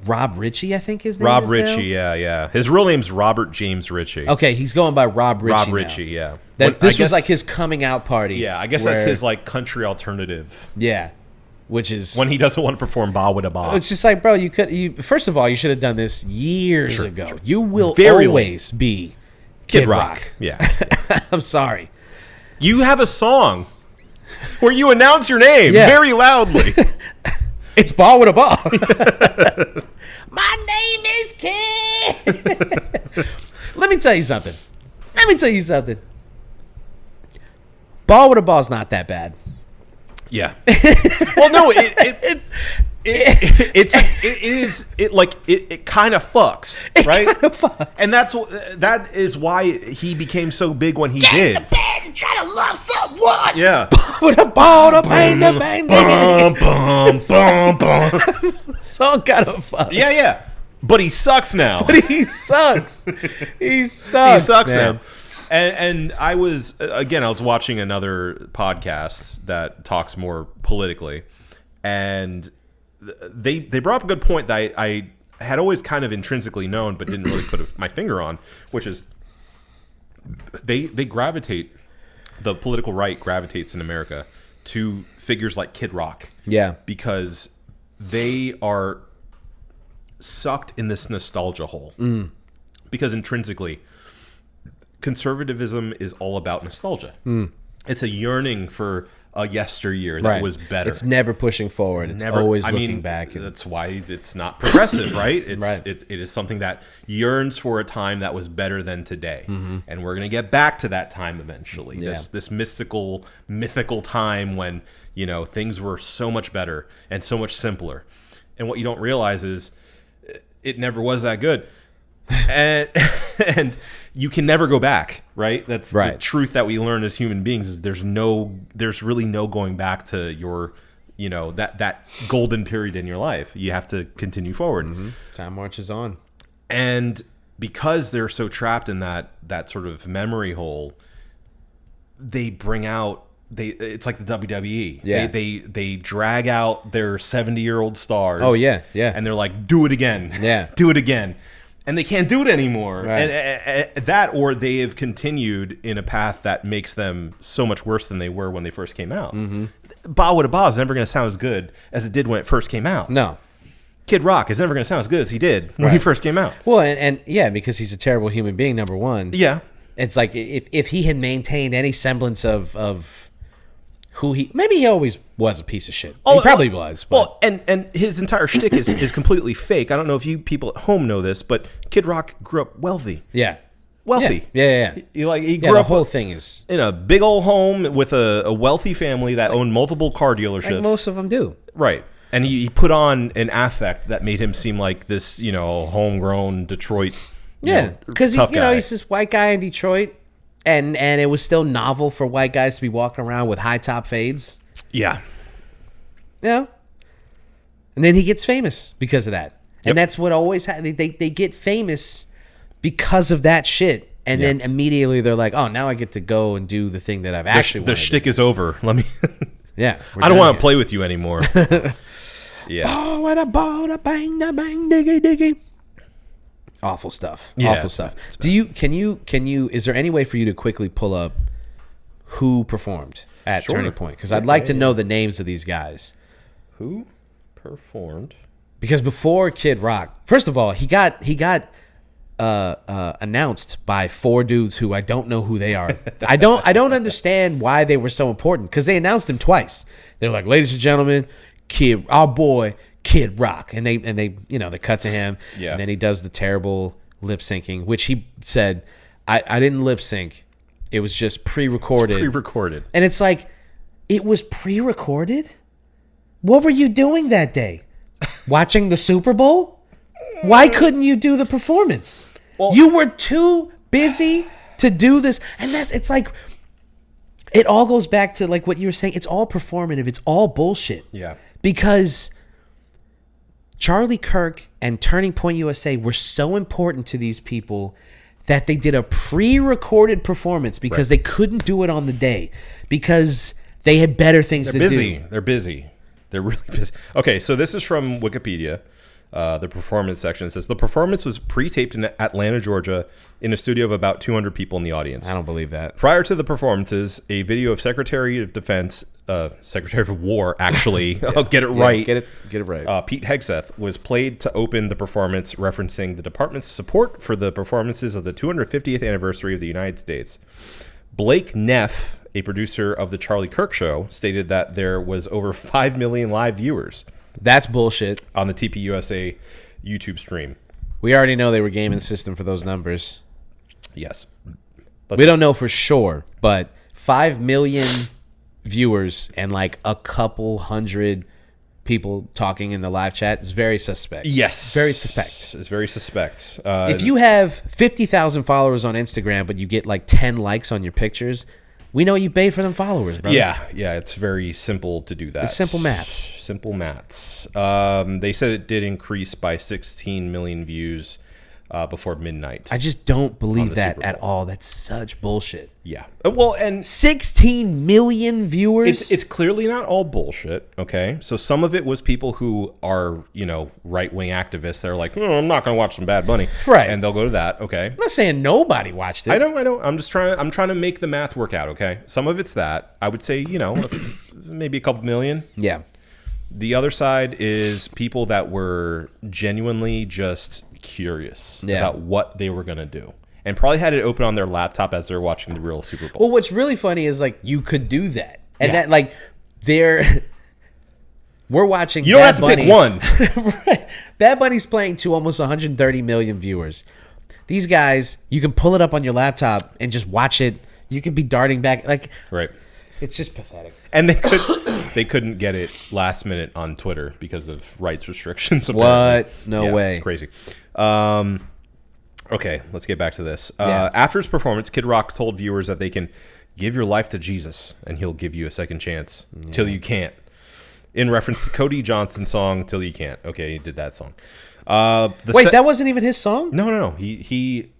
Rob Ritchie, I think his name Rob is Ritchie, now? yeah. His real name's Robert James Ritchie. Okay, he's going by Rob Ritchie. Rob Ritchie, now. yeah. This was like his coming out party. Yeah, I guess that's his like country alternative. Yeah. Which is when he doesn't want to perform Ba with a Ba. It's just like, bro, first of all, you should have done this years ago. Sure. You will always be Kid Rock. Yeah. I'm sorry. You have a song where you announce your name very loudly. It's Ball with a Ball. My name is Kid. Let me tell you something. Ball with a Ball is not that bad. Yeah. Well, no, it kind of fucks, right? It kind of fucks. And that is why he became so big when he did. Get in the bed and try to love someone. Yeah. With a ball to bang the bang. Song kind of fucks. Yeah. But he sucks now. He sucks now. And I was watching another podcast that talks more politically, and they brought up a good point that I had always kind of intrinsically known but didn't really put my finger on, which is they gravitate, the political right gravitates in America to figures like Kid Rock. Yeah. Because they are sucked in this nostalgia hole. Because intrinsically, conservatism is all about nostalgia. It's a yearning for a yesteryear that was better. It's never pushing forward. It's always looking back. That's why it's not progressive, right? Right. It is something that yearns for a time that was better than today. And we're going to get back to that time eventually. Yeah. This mythical time when, things were so much better and so much simpler. And what you don't realize is it never was that good. And you can never go back, right? That's the truth that we learn as human beings, is there's really no going back to your, that golden period in your life. You have to continue forward. Time marches on. And because they're so trapped in that sort of memory hole, they bring out, it's like the WWE. Yeah. They drag out their 70-year-old stars. Oh, yeah. And they're like, do it again. Yeah. Do it again. And they can't do it anymore. Right. And that, or they have continued in a path that makes them so much worse than they were when they first came out. Ba with a Ba is never going to sound as good as it did when it first came out. No. Kid Rock is never going to sound as good as he did when he first came out. Well, and because he's a terrible human being, number one. Yeah. It's like if he had maintained any semblance of who maybe he always was a piece of shit. He probably was. But. Well, and his entire shtick is completely fake. I don't know if you people at home know this, but Kid Rock grew up wealthy. Yeah. Wealthy. Yeah. He grew the up whole thing is in a big old home with a wealthy family that owned multiple car dealerships. like most of them do. Right. And he put on an affect that made him seem like this, homegrown Detroit. Because he's this white guy in Detroit. And it was still novel for white guys to be walking around with high top fades. Yeah. Yeah. And then he gets famous because of that. And that's what always happens. They get famous because of that shit. And then immediately they're like, oh, now I get to go and do the thing that I've actually wanted. The shtick is over. Let me. Yeah. I don't want to play with you anymore. Yeah. Oh, what a ball, bang, diggy, diggy. Awful stuff. Yeah, Awful stuff. Can you is there any way for you to quickly pull up who performed at Turning Point? Because I'd like to know the names of these guys. Who performed? Because before Kid Rock, first of all, he got announced by 4 dudes who I don't know who they are. I don't understand why they were so important, because they announced him twice. They're like, ladies and gentlemen, our boy Kid Rock, and they they cut to him, and then he does the terrible lip syncing, which he said, I didn't lip sync. It was just pre-recorded. It's pre-recorded. And it's like, it was pre-recorded? What were you doing that day? Watching the Super Bowl? Why couldn't you do the performance? Well, you were too busy to do this. And it's like, it all goes back to like what you were saying. It's all performative. It's all bullshit. Yeah. Because Charlie Kirk and Turning Point USA were so important to these people that they did a pre-recorded performance because they couldn't do it on the day because they had better things to do. They're busy. They're really busy. Okay, so this is from Wikipedia, the performance section. It says, the performance was pre-taped in Atlanta, Georgia, in a studio of about 200 people in the audience. I don't believe that. Prior to the performances, a video of Secretary of War, actually, I'll get it right. Get it right. Pete Hegseth was played to open the performance, referencing the department's support for the performances of the 250th anniversary of the United States. Blake Neff, a producer of the Charlie Kirk Show, stated that there was over 5 million live viewers. That's bullshit. On the TPUSA YouTube stream. We already know they were gaming the system for those numbers. Yes. We don't know for sure, but 5 million viewers and like a couple hundred people talking in the live chat is very suspect. Yes. Very suspect. It's very suspect. If you have 50,000 followers on Instagram, but you get like 10 likes on your pictures, we know you paid for them followers, bro. Yeah, it's very simple to do that. It's simple maths. Simple maths. They said it did increase by 16 million views before midnight. I just don't believe that at all. That's such bullshit. Yeah. Well, and 16 million viewers? It's clearly not all bullshit, okay? So some of it was people who are, right-wing activists that are like, I'm not going to watch some Bad Bunny. Right. And they'll go to that, okay? I'm not saying nobody watched it. I know. I'm trying to make the math work out, okay? Some of it's that. I would say, maybe a couple million. Yeah. The other side is people that were genuinely just curious about what they were going to do. And probably had it open on their laptop as they're watching the real Super Bowl. Well, what's really funny is like you could do that, and that like we're watching. You don't have to pick one. Right. Bad Bunny's playing to almost 130 million viewers. These guys, you can pull it up on your laptop and just watch it. You could be darting back like right. It's just pathetic. And they couldn't get it last minute on Twitter because of rights restrictions. Apparently. What? No way. Crazy. Okay, let's get back to this. After his performance, Kid Rock told viewers that they can give your life to Jesus and he'll give you a second chance till you can't. In reference to Cody Johnson's song "Till You Can't." Okay, he did that song. Wait, that wasn't even his song? No. He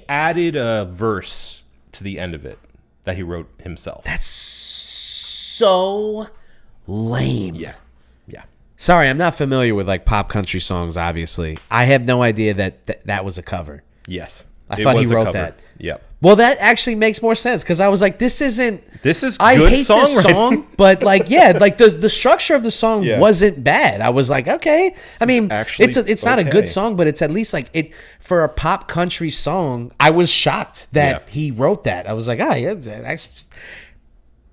added a verse to the end of it that he wrote himself. That's so lame. Yeah. Sorry, I'm not familiar with like pop country songs, obviously. I have no idea that was a cover. Yes. I thought he wrote that. Yep. Well, that actually makes more sense because I was like, this is good I hate this song, but like, like the structure of the song wasn't bad. I was like, okay. I mean, it's not a good song, but it's at least like it for a pop country song. I was shocked that he wrote that. I was like,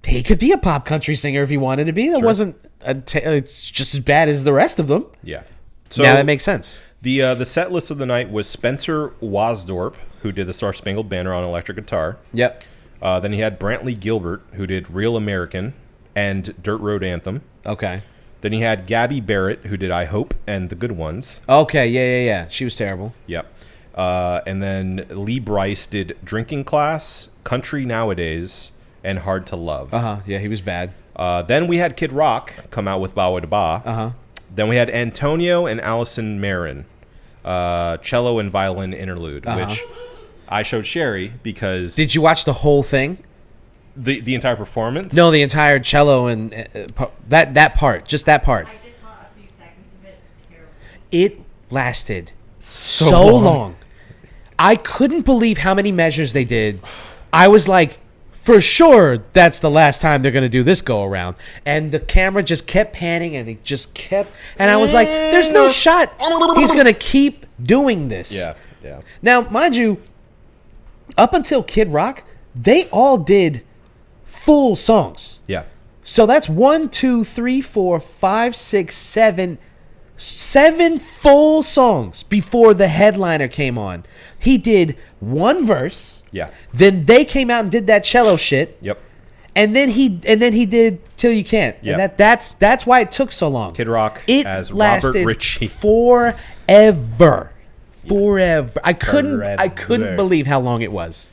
he could be a pop country singer if he wanted to be. That wasn't. It's just as bad as the rest of them. Yeah. So now that makes sense. The set list of the night was Spencer Wasdorp, who did the Star Spangled Banner on electric guitar. Yep. Then he had Brantley Gilbert, who did Real American and Dirt Road Anthem. Okay. Then he had Gabby Barrett, who did I Hope and The Good Ones. Okay, yeah. She was terrible. Yep. And then Lee Bryce did Drinking Class, Country Nowadays, and Hard to Love. Yeah, he was bad. Then we had Kid Rock come out with Bawa Da Ba. Then we had Antonio and Allison Marin, cello and violin interlude, which I showed Sherry because... Did you watch the whole thing? The entire performance? No, the entire cello and that part. Just that part. I just saw a few seconds of it. Terrible. It lasted so long. I couldn't believe how many measures they did. I was like, for sure, that's the last time they're going to do this go around. And the camera just kept panning and it just kept... And I was like, there's no shot he's going to keep doing this. Yeah. Now, mind you, up until Kid Rock, they all did full songs. Yeah. So that's 1, 2, 3, 4, 5, 6, 7 7 full songs before the headliner came on. He did one verse. Yeah. Then they came out and did that cello shit. Yep. And then he did Till You Can't. Yep. And that's why it took so long. Kid Rock It as lasted Robert Ritchie. forever. Forever. I couldn't Forever. believe how long it was.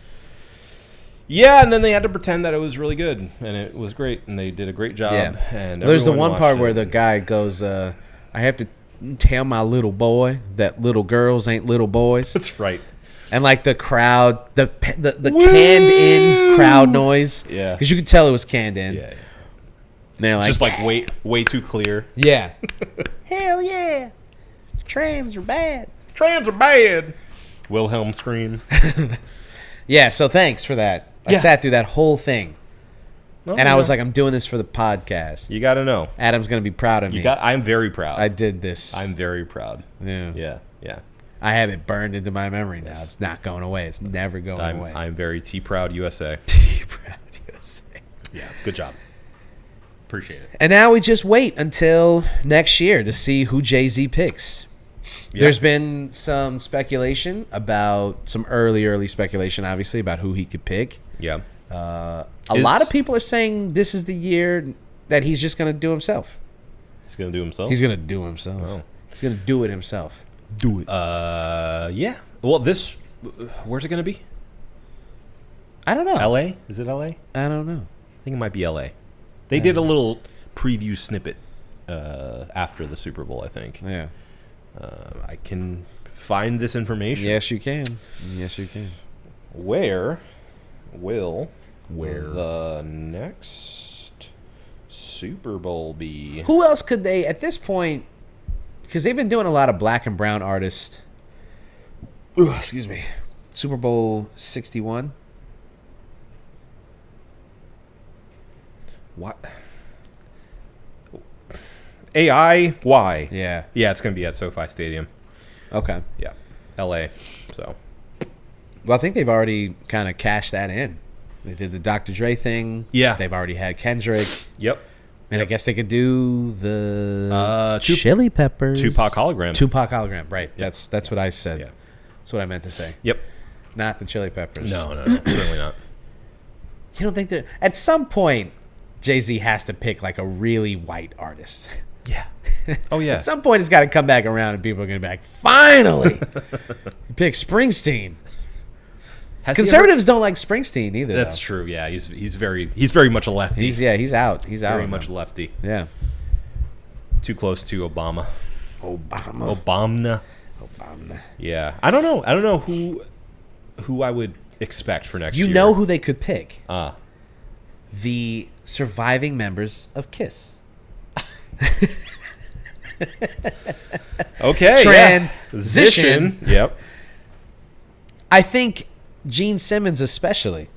Yeah, and then they had to pretend that it was really good, and it was great, and they did a great job. Yeah. And There's the everyone one part watched where it. the guy goes, I have to tell my little boy that little girls ain't little boys. That's right. And like the crowd, the canned in crowd noise. Yeah. Because you could tell it was canned in. Yeah. And they're like, Just like way too clear. yeah. Hell yeah. Trans are bad. Trans are bad. Wilhelm scream. Yeah, so thanks for that. I Yeah. sat through that whole thing. Well, And I you was know, like, I'm doing this for the podcast. you got to know. Adam's going to be proud of me. I'm very proud. I did this. I'm very proud. yeah. Yeah. I have it burned into my memory now. It's not going away. It's never going away. I'm very proud USA. Proud USA. Yeah. Good job. Appreciate it. And now we just wait until next year to see who Jay-Z picks. Yeah. There's been some speculation about some early speculation, obviously, about who he could pick. Yeah. A lot of people are saying this is the year that he's just going to do himself. He's gonna do himself. He's going to do himself. Oh. He's going to do it himself. Do it. Yeah. Well, where's it gonna be? I don't know. L.A. Is it L.A.? I don't know. I think it might be L.A. They did a little preview snippet after the Super Bowl, I think. Yeah. I can find this information. Yes, you can. Yes, you can. Where will the next Super Bowl be? Who else could they, at this point, because they've been doing a lot of black and brown artists. Ooh, excuse me. Super Bowl 61. What? AI? Why? Yeah. Yeah, it's going to be at SoFi Stadium. Okay. Yeah. LA. So. Well, I think they've already kind of cashed that in. They did the Dr. Dre thing. Yeah. They've already had Kendrick. Yep. And I guess they could do the Tup- Chili Peppers. Tupac hologram. Tupac hologram, right. That's what I said. Yeah. That's what I meant to say. Yep. Not the Chili Peppers. No, certainly not. You don't think that at some point Jay-Z has to pick like a really white artist? Yeah. Oh, yeah. At some point it's got to come back around and people are going to be like, finally! He picked Springsteen. Conservatives don't like Springsteen either. That's though. true. Yeah, he's very much a lefty. He's out. He's out. very on much them. lefty. Yeah. Too close to Obama. Obama. Yeah. I don't know who I would expect for next year. You know who they could pick? Uh, The surviving members of KISS. okay. Transition. Yep. I think Gene Simmons especially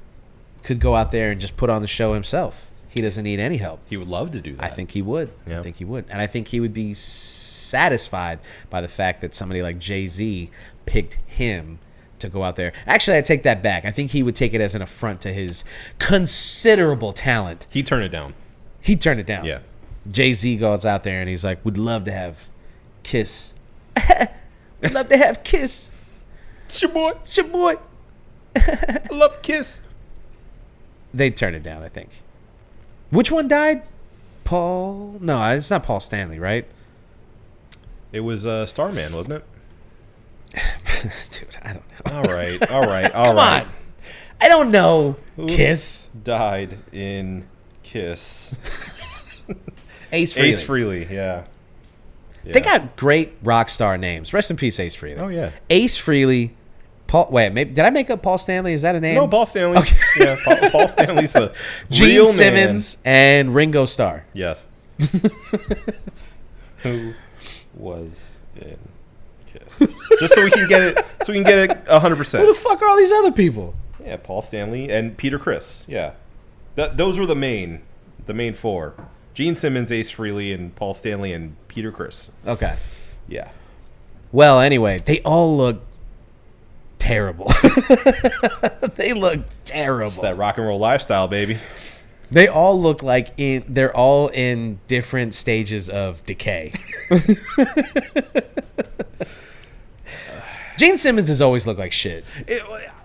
could go out there and just put on the show himself. He doesn't need any help. He would love to do that. I think he would. Yeah. I think he would. And I think he would be satisfied by the fact that somebody like Jay-Z picked him to go out there. Actually, I take that back. I think he would take it as an affront to his considerable talent. He'd turn it down. He'd turn it down. Yeah. Jay-Z goes out there and he's like, would love to have KISS. Would love to have KISS. It's your boy. It's your boy. I love Kiss. They'd turn it down, I think. Which one died? Paul? No, it's not Paul Stanley, right? It was Starman, wasn't it? Dude, I don't know. All right. Come on. I don't know. KISS. Died in Kiss. Ace Frehley. Ace Frehley, yeah. They got great rock star names. Rest in peace, Ace Frehley. Oh, yeah. Ace Frehley. Paul. Wait, maybe did I make up Paul Stanley? Is that a name? No, Paul Stanley. Okay. Yeah, Paul Stanley's a Gene real Simmons and Ringo Starr. Man. Yes. Who was in Kiss? Just so we can get it. So we can get it 100%. Who the fuck are all these other people? Yeah, Paul Stanley and Peter Criss. Yeah, those were the main four. Gene Simmons, Ace Frehley, and Paul Stanley and Peter Criss. Okay. Yeah. Well, anyway, they all look terrible. They look terrible. It's that rock and roll lifestyle, baby. They all look like they're all in different stages of decay. Gene Simmons has always looked like shit.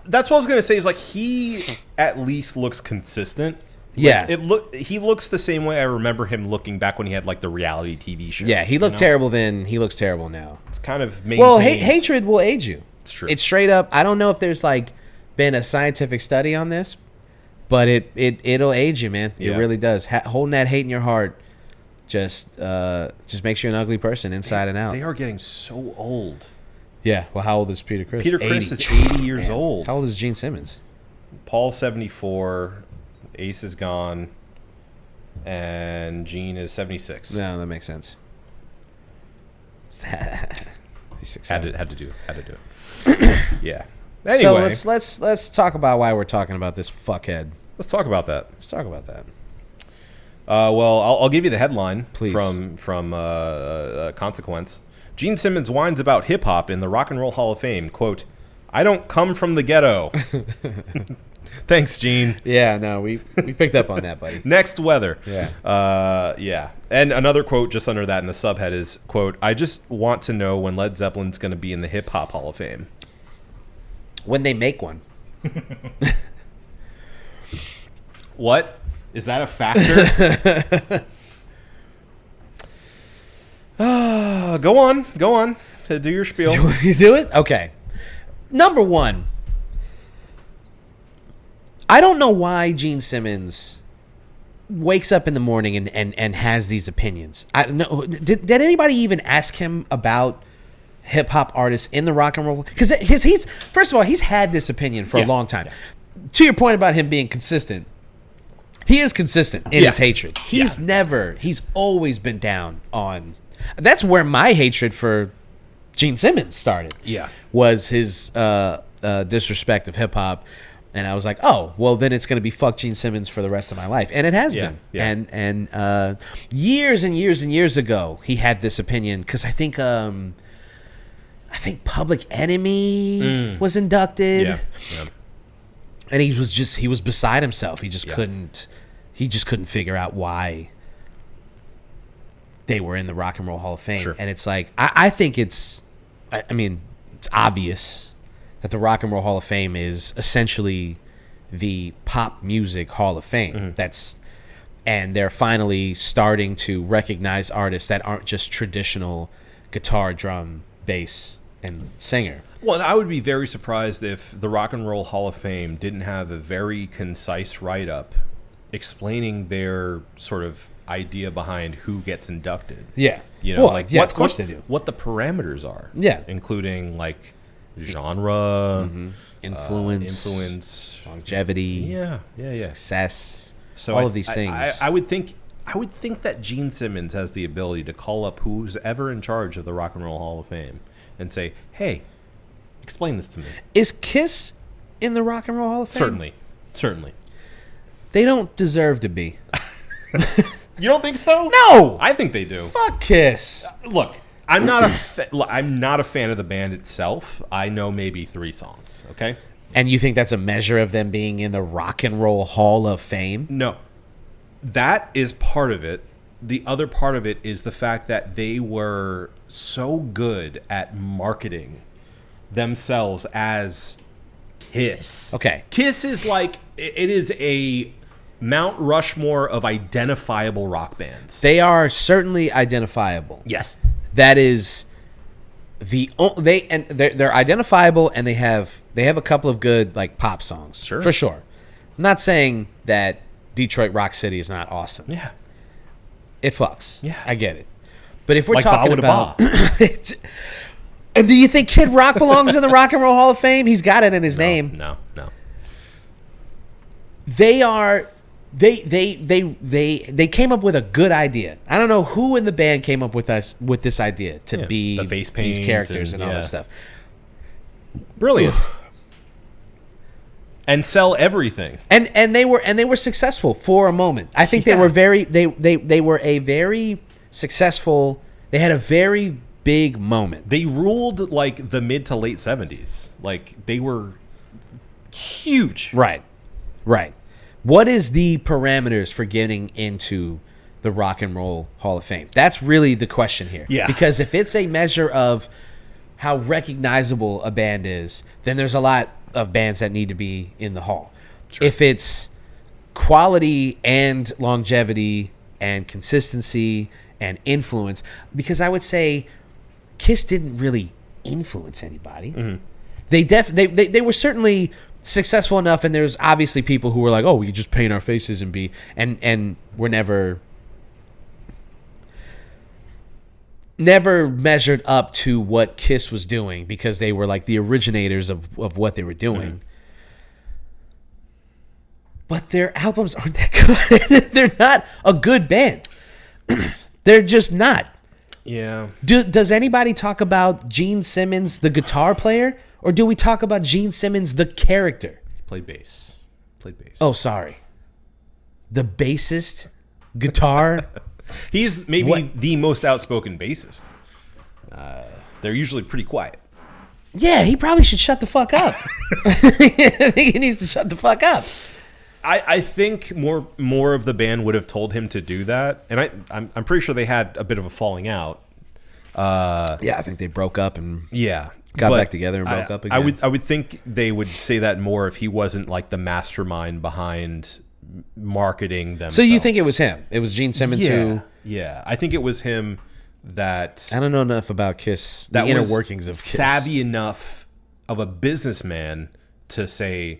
That's what I was gonna say. Is like he at least looks consistent. Yeah. He looks the same way I remember him looking back when he had like the reality TV show. Yeah, he looked terrible then. He looks terrible now. It's kind of well, hatred will age you. It's true. It's straight up. I don't know if there's like been a scientific study on this, but it'll age you, man. It really does. Holding that hate in your heart just makes you an ugly person inside and out. They are getting so old. Yeah. Well, how old is Peter Criss? Peter Criss is 80 years old. How old is Gene Simmons? Paul's 74. Ace is gone. And Gene is 76. No, that makes sense. He's had to do it. Yeah. Anyway, so let's talk about why we're talking about this fuckhead. Let's talk about that. Let's talk about that. Well, I'll give you the headline Please. from Consequence. Gene Simmons whines about hip hop in the Rock and Roll Hall of Fame. Quote, "I don't come from the ghetto." Thanks, Gene. Yeah, no, we picked up on that, buddy. Next weather. Yeah. Yeah. And another quote just under that in the subhead is, quote, "I just want to know when Led Zeppelin's going to be in the Hip Hop Hall of Fame." When they make one. What? Is that a factor? Go on. To do your spiel. You do it? Okay. Number one, I don't know why Gene Simmons wakes up in the morning and has these opinions. Did anybody even ask him about hip hop artists in the rock and roll? Because he's first of all, he's had this opinion for a long time. Yeah. To your point about him being consistent, he is consistent in his hatred. He's always been down on. That's where my hatred for Gene Simmons started. Yeah, was his disrespect of hip hop. And I was like, oh, well, then it's going to be fuck Gene Simmons for the rest of my life. And it has been. Yeah. And years and years and years ago, he had this opinion because I think Public Enemy was inducted. Yeah. And he was beside himself. He just couldn't figure out why they were in the Rock and Roll Hall of Fame. Sure. And it's like, I think it's obvious that the Rock and Roll Hall of Fame is essentially the pop music Hall of Fame. Mm-hmm. And they're finally starting to recognize artists that aren't just traditional guitar, drum, bass, and singer. Well, and I would be very surprised if the Rock and Roll Hall of Fame didn't have a very concise write-up explaining their sort of idea behind who gets inducted. Yeah. You know, of course they do. What the parameters are. Yeah. Including like genre, influence, longevity, success, so all of these things. I would think that Gene Simmons has the ability to call up who's ever in charge of the Rock and Roll Hall of Fame and say, "Hey, explain this to me." Is Kiss in the Rock and Roll Hall of Fame? Certainly. They don't deserve to be. You don't think so? No, I think they do. Fuck Kiss. Look, I'm not a fan of the band itself. I know maybe 3 songs. Okay. And you think that's a measure of them being in the Rock and Roll Hall of Fame? No, that is part of it. The other part of it is the fact that they were so good at marketing themselves as Kiss. Okay. Kiss is like, it is a Mount Rushmore of identifiable rock bands. They are certainly identifiable. Yes. That is they're identifiable, and they have a couple of good like pop songs. Sure. For sure. I'm not saying that Detroit Rock City is not awesome. Yeah. It fucks. Yeah. I get it. But if we're like talking about and do you think Kid Rock belongs in the Rock and Roll Hall of Fame? He's got it in his name. No. They came up with a good idea. I don't know who in the band came up with this idea to be the face paint these characters and all that stuff. Brilliant. And sell everything. And they were successful for a moment. I think they were a very successful. They had a very big moment. They ruled like the mid to late 70s. Like they were huge. Right. What is the parameters for getting into the Rock and Roll Hall of Fame? That's really the question here. Yeah. Because if it's a measure of how recognizable a band is, then there's a lot of bands that need to be in the hall. Sure. If it's quality and longevity and consistency and influence, because I would say Kiss didn't really influence anybody. Mm-hmm. They were certainly successful enough, and there's obviously people who were like, oh, we could just paint our faces and be, and we're never measured up to what Kiss was doing, because they were like the originators of what they were doing. Mm-hmm. But their albums aren't that good. They're not a good band. They're just not. Yeah. Does anybody talk about Gene Simmons, the guitar player, or do we talk about Gene Simmons, the character? Played bass. Oh, sorry. The bassist, guitar. He's maybe What? the most outspoken bassist. They're usually pretty quiet. Yeah, he probably should shut the fuck up. I think he needs to shut the fuck up. I think more of the band would have told him to do that, and I'm pretty sure they had a bit of a falling out. Yeah, I think they broke up and Yeah, got but back together and broke up again. I would think they would say that more if he wasn't like the mastermind behind marketing themselves. So you think it was him? It was Gene Simmons who... Yeah, I think it was him that I don't know enough about Kiss, the that inner was workings of Kiss. savvy enough of a businessman to say,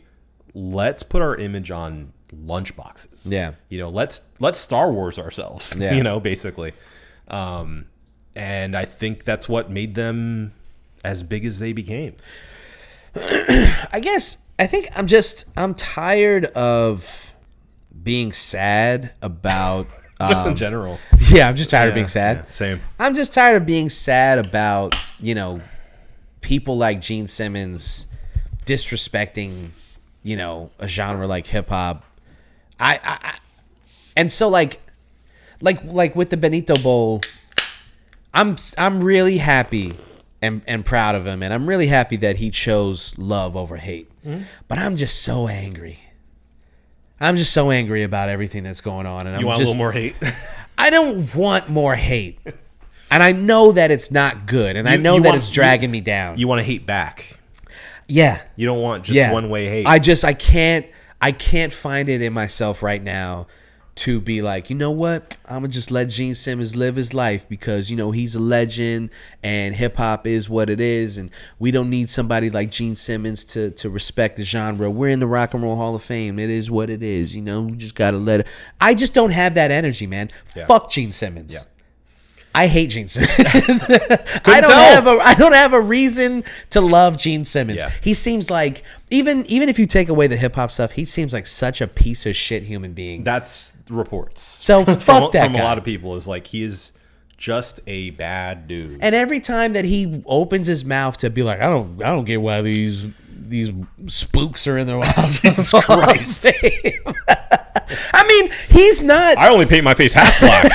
let's put our image on lunchboxes. Yeah. Let's Star Wars ourselves. Yeah. Basically. And I think that's what made them as big as they became. I think I'm tired of being sad about... Just in general. Yeah, I'm just tired of being sad. Yeah, same. I'm just tired of being sad about, people like Gene Simmons disrespecting, a genre like hip hop. And so like with the Benito Bowl, I'm really happy and proud of him, and I'm really happy that he chose love over hate. Mm-hmm. But I'm just so angry. I'm just so angry about everything that's going on, and You want a little more hate? I don't want more hate. And I know that it's not good, and I know that it's dragging me down. You want to hate back. Yeah. You don't want just one-way hate. I can't find it in myself right now to be like, you know what? I'm going to just let Gene Simmons live his life because, he's a legend and hip hop is what it is. And we don't need somebody like Gene Simmons to respect the genre. We're in the Rock and Roll Hall of Fame. It is what it is. We just got to let it. I just don't have that energy, man. Yeah. Fuck Gene Simmons. Yeah. I hate Gene Simmons. I don't have a reason to love Gene Simmons. Yeah. He seems like even if you take away the hip hop stuff, he seems like such a piece of shit human being. That's reports. So fuck that from guy. A lot of people is like he is just a bad dude. And every time that he opens his mouth to be like, I don't get why these spooks are in their house. Jesus Christ. I mean, he's not. I only paint my face half black.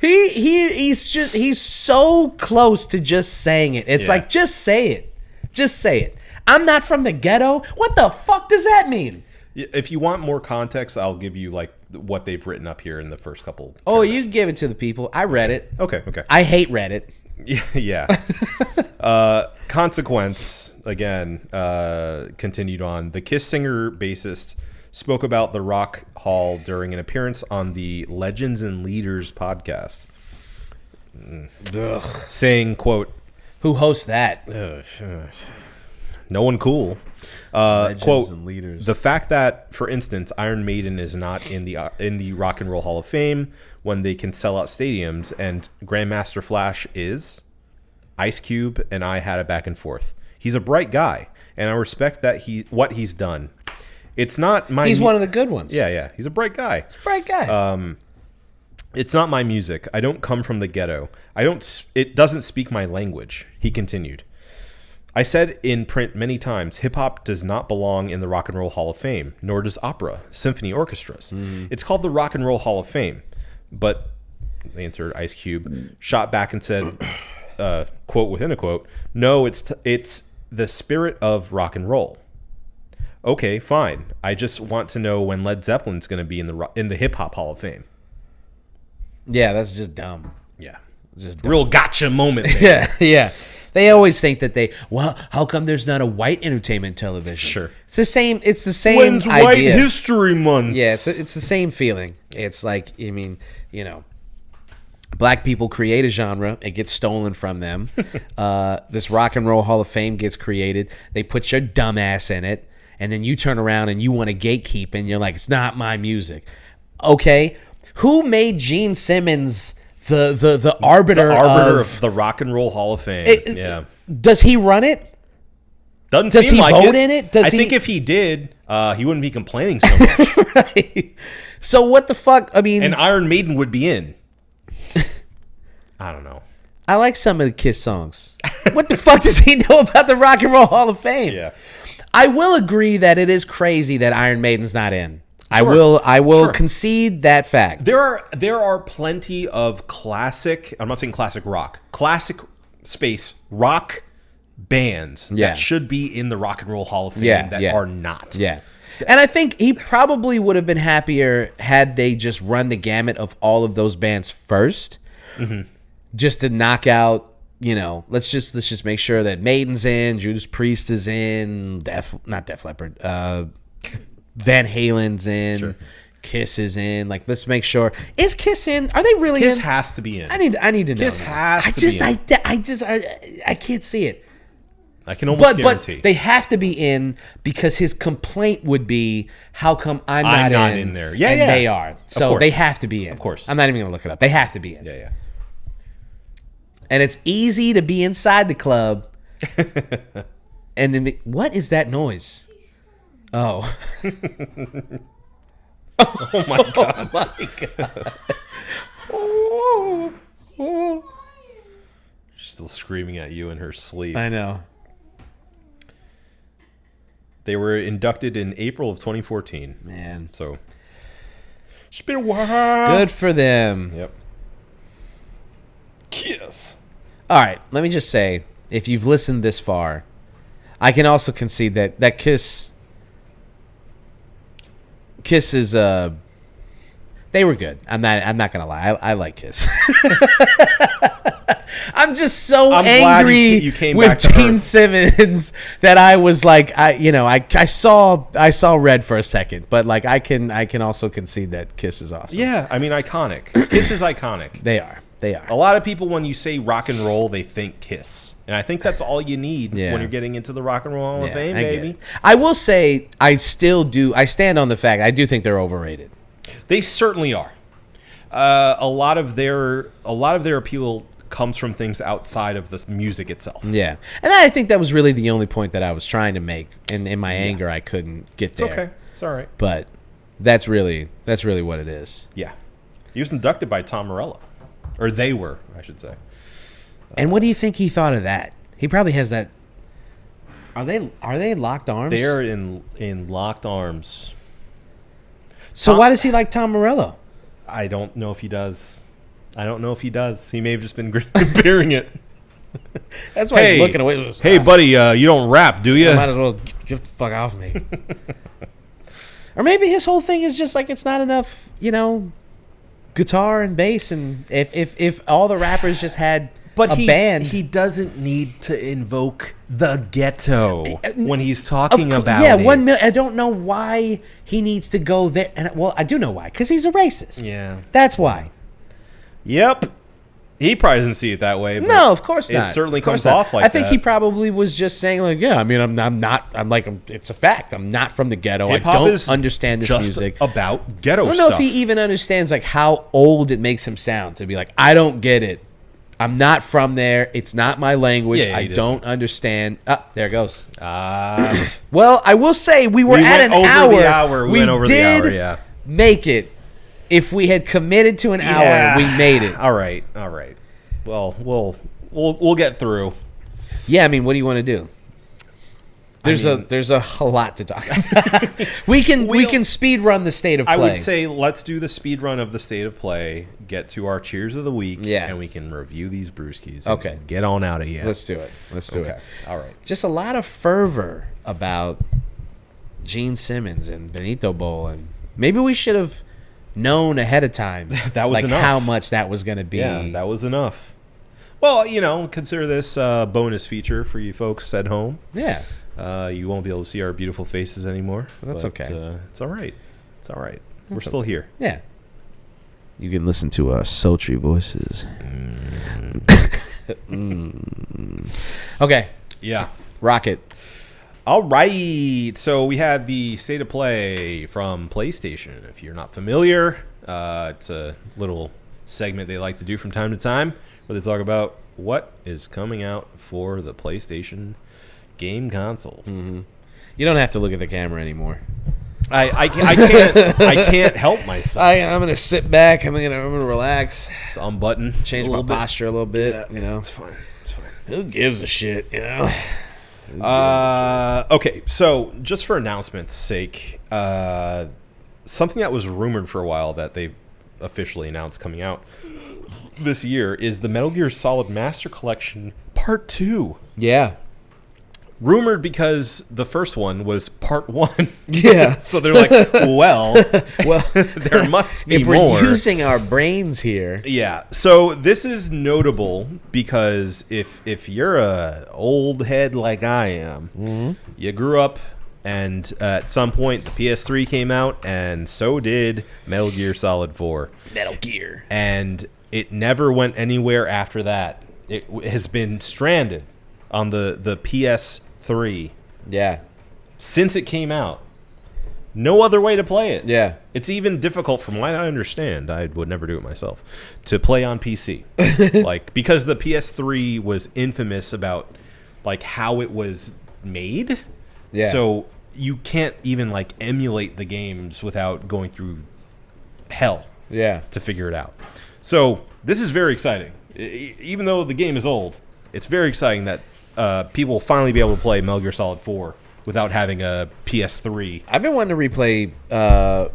he's so close to just saying it. It's like, just say it. I'm not from the ghetto. What the fuck does that mean? If you want more context, I'll give you like what they've written up here in the first couple. Oh, you can give it to the people. I read it. Okay. I hate Reddit. Yeah. Consequence again continued on. The Kiss singer bassist spoke about the Rock Hall during an appearance on the Legends and Leaders podcast, saying, quote, who hosts that? No one cool. Legends Quote, and Leaders. The fact that, for instance, Iron Maiden is not in the Rock and Roll Hall of Fame when they can sell out stadiums, and Grandmaster Flash is, Ice Cube and I had a back and forth. He's a bright guy, and I respect that what he's done. It's not my. He's one of the good ones. Yeah. He's a bright guy. It's not my music. I don't come from the ghetto. It doesn't speak my language. He continued. I said in print many times, hip hop does not belong in the Rock and Roll Hall of Fame, nor does opera, symphony orchestras. Mm. It's called the Rock and Roll Hall of Fame. But, answered Ice Cube, shot back and said, quote within a quote, no, it's the spirit of rock and roll. Okay, fine. I just want to know when Led Zeppelin's going to be in the Hip Hop Hall of Fame. Yeah, that's just dumb. Yeah. Just dumb. Real gotcha moment there. Yeah. They always think that how come there's not a white entertainment television? Sure. It's the same When's idea. White History Month? Yeah, it's the same feeling. It's like, I mean, black people create a genre. It gets stolen from them. This Rock and Roll Hall of Fame gets created. They put your dumb ass in it. And then you turn around and you want to gatekeep and you're like, it's not my music. Okay. Who made Gene Simmons the arbiter of the Rock and Roll Hall of Fame? Yeah. Does he run it? Does he like vote in it? I think if he did, he wouldn't be complaining so much. Right. So what the fuck? I mean, and Iron Maiden would be in. I don't know. I like some of the Kiss songs. What the fuck does he know about the Rock and Roll Hall of Fame? Yeah. I will agree that it is crazy that Iron Maiden's not in. Sure. I will concede that fact. There are plenty of classic, I'm not saying classic rock, classic space rock bands that should be in the Rock and Roll Hall of Fame that are not. Yeah. And I think he probably would have been happier had they just run the gamut of all of those bands first, just to knock out. Let's just make sure that Maiden's in, Judas Priest is in, not Def Leppard, Van Halen's in, Kiss is in. Like, let's make sure. Is Kiss in? Are they really in? Kiss has to be in. I need to know. Kiss has to be in. I can't see it. I can almost guarantee. But they have to be in because his complaint would be, how come I'm not in there? Yeah, and yeah. they are. So they have to be in. Of course. I'm not even going to look it up. They have to be in. Yeah. And it's easy to be inside the club. And then what is that noise? Oh. Oh my god. Oh my god. She's still screaming at you in her sleep. I know. They were inducted in April of 2014. Man. So it's been a while. Good for them. Yep. Kiss. All right, let me just say, if you've listened this far, I can also concede that Kiss is they were good. I'm not gonna lie. I like Kiss. I'm just so angry you came with back to Gene Earth. Simmons that I was like, I saw red for a second, but like I can also concede that Kiss is awesome. Yeah, I mean, iconic. Kiss is iconic. They are. A lot of people, when you say rock and roll, they think Kiss. And I think that's all you need when you're getting into the Rock and Roll Hall of Fame, baby. I will say, I stand on the fact, I do think they're overrated. They certainly are. A lot of their appeal comes from things outside of the music itself. Yeah. And I think that was really the only point that I was trying to make. And in my anger, I couldn't get there. It's okay. It's all right. But that's really what it is. Yeah. He was inducted by Tom Morello. Or they were, I should say. And what do you think he thought of that? He probably has that. Are they locked arms? They're in locked arms. So why does he like Tom Morello? I don't know if he does. He may have just been comparing it. That's why he's looking away. Hey, buddy, you don't rap, do you? Might as well get the fuck off me. Or maybe his whole thing is just like it's not enough, guitar and bass, and if all the rappers just had a band. He doesn't need to invoke the ghetto when he's talking about it. I don't know why he needs to go there. And I do know why, because he's a racist. Yeah, that's why. Yep. He probably doesn't see it that way. But no, of course not. It certainly comes off like that. I think he probably was just saying, like, yeah, I mean, I'm not. I'm like, it's a fact. I'm not from the ghetto. Hip-hop I don't is understand this just music. About ghetto stuff. I don't know if he even understands like how old it makes him sound to be like, I don't get it. I'm not from there. It's not my language. I don't understand. There it goes. Well, I will say we were at an hour. We did make it. If we had committed to an hour, we made it. All right. Well, we'll get through. Yeah, I mean, what do you want to do? There's a lot to talk about. we can speed run the state of play. I would say let's do the speed run of the state of play, get to our cheers of the week, and we can review these brewskis. Okay. Get on out of here. Let's do it. Let's do it. All right. Just a lot of fervor about Gene Simmons and Benito Bowl, and maybe we should have known ahead of time that was enough. How much that was going to be. Yeah, that was enough. Well, consider this bonus feature for you folks at home. Yeah. You won't be able to see our beautiful faces anymore. That's okay. It's all right. It's all right. We're still here. Yeah. You can listen to our sultry voices. Okay. Yeah. Rocket. All right. So we had the state of play from PlayStation. If you're not familiar, it's a little segment they like to do from time to time where they talk about what is coming out for the PlayStation game console. Mm-hmm. You don't have to look at the camera anymore. I can't help myself. I'm gonna sit back. I'm gonna relax. So unbutton, change my posture a little bit. Yeah, it's fine. It's fine. Who gives a shit? Okay, so just for announcements' sake, something that was rumored for a while that they've officially announced coming out this year is the Metal Gear Solid Master Collection Part 2. Yeah. Rumored because the first one was Part 1. Yeah. So they're like, well, there must be if more. We're using our brains here. Yeah. So this is notable because if you're a old head like I am, you grew up and at some point the PS3 came out and so did Metal Gear Solid 4. Metal Gear. And it never went anywhere after that. It has been stranded on the PS3. Yeah. Since it came out. No other way to play it. Yeah. It's even difficult from what I understand. I would never do it myself. To play on PC. Because the PS3 was infamous about how it was made. Yeah. So you can't even emulate the games without going through hell. Yeah. To figure it out. So this is very exciting. Even though the game is old, it's very exciting that people will finally be able to play Metal Gear Solid 4 without having a PS3. I've been wanting to replay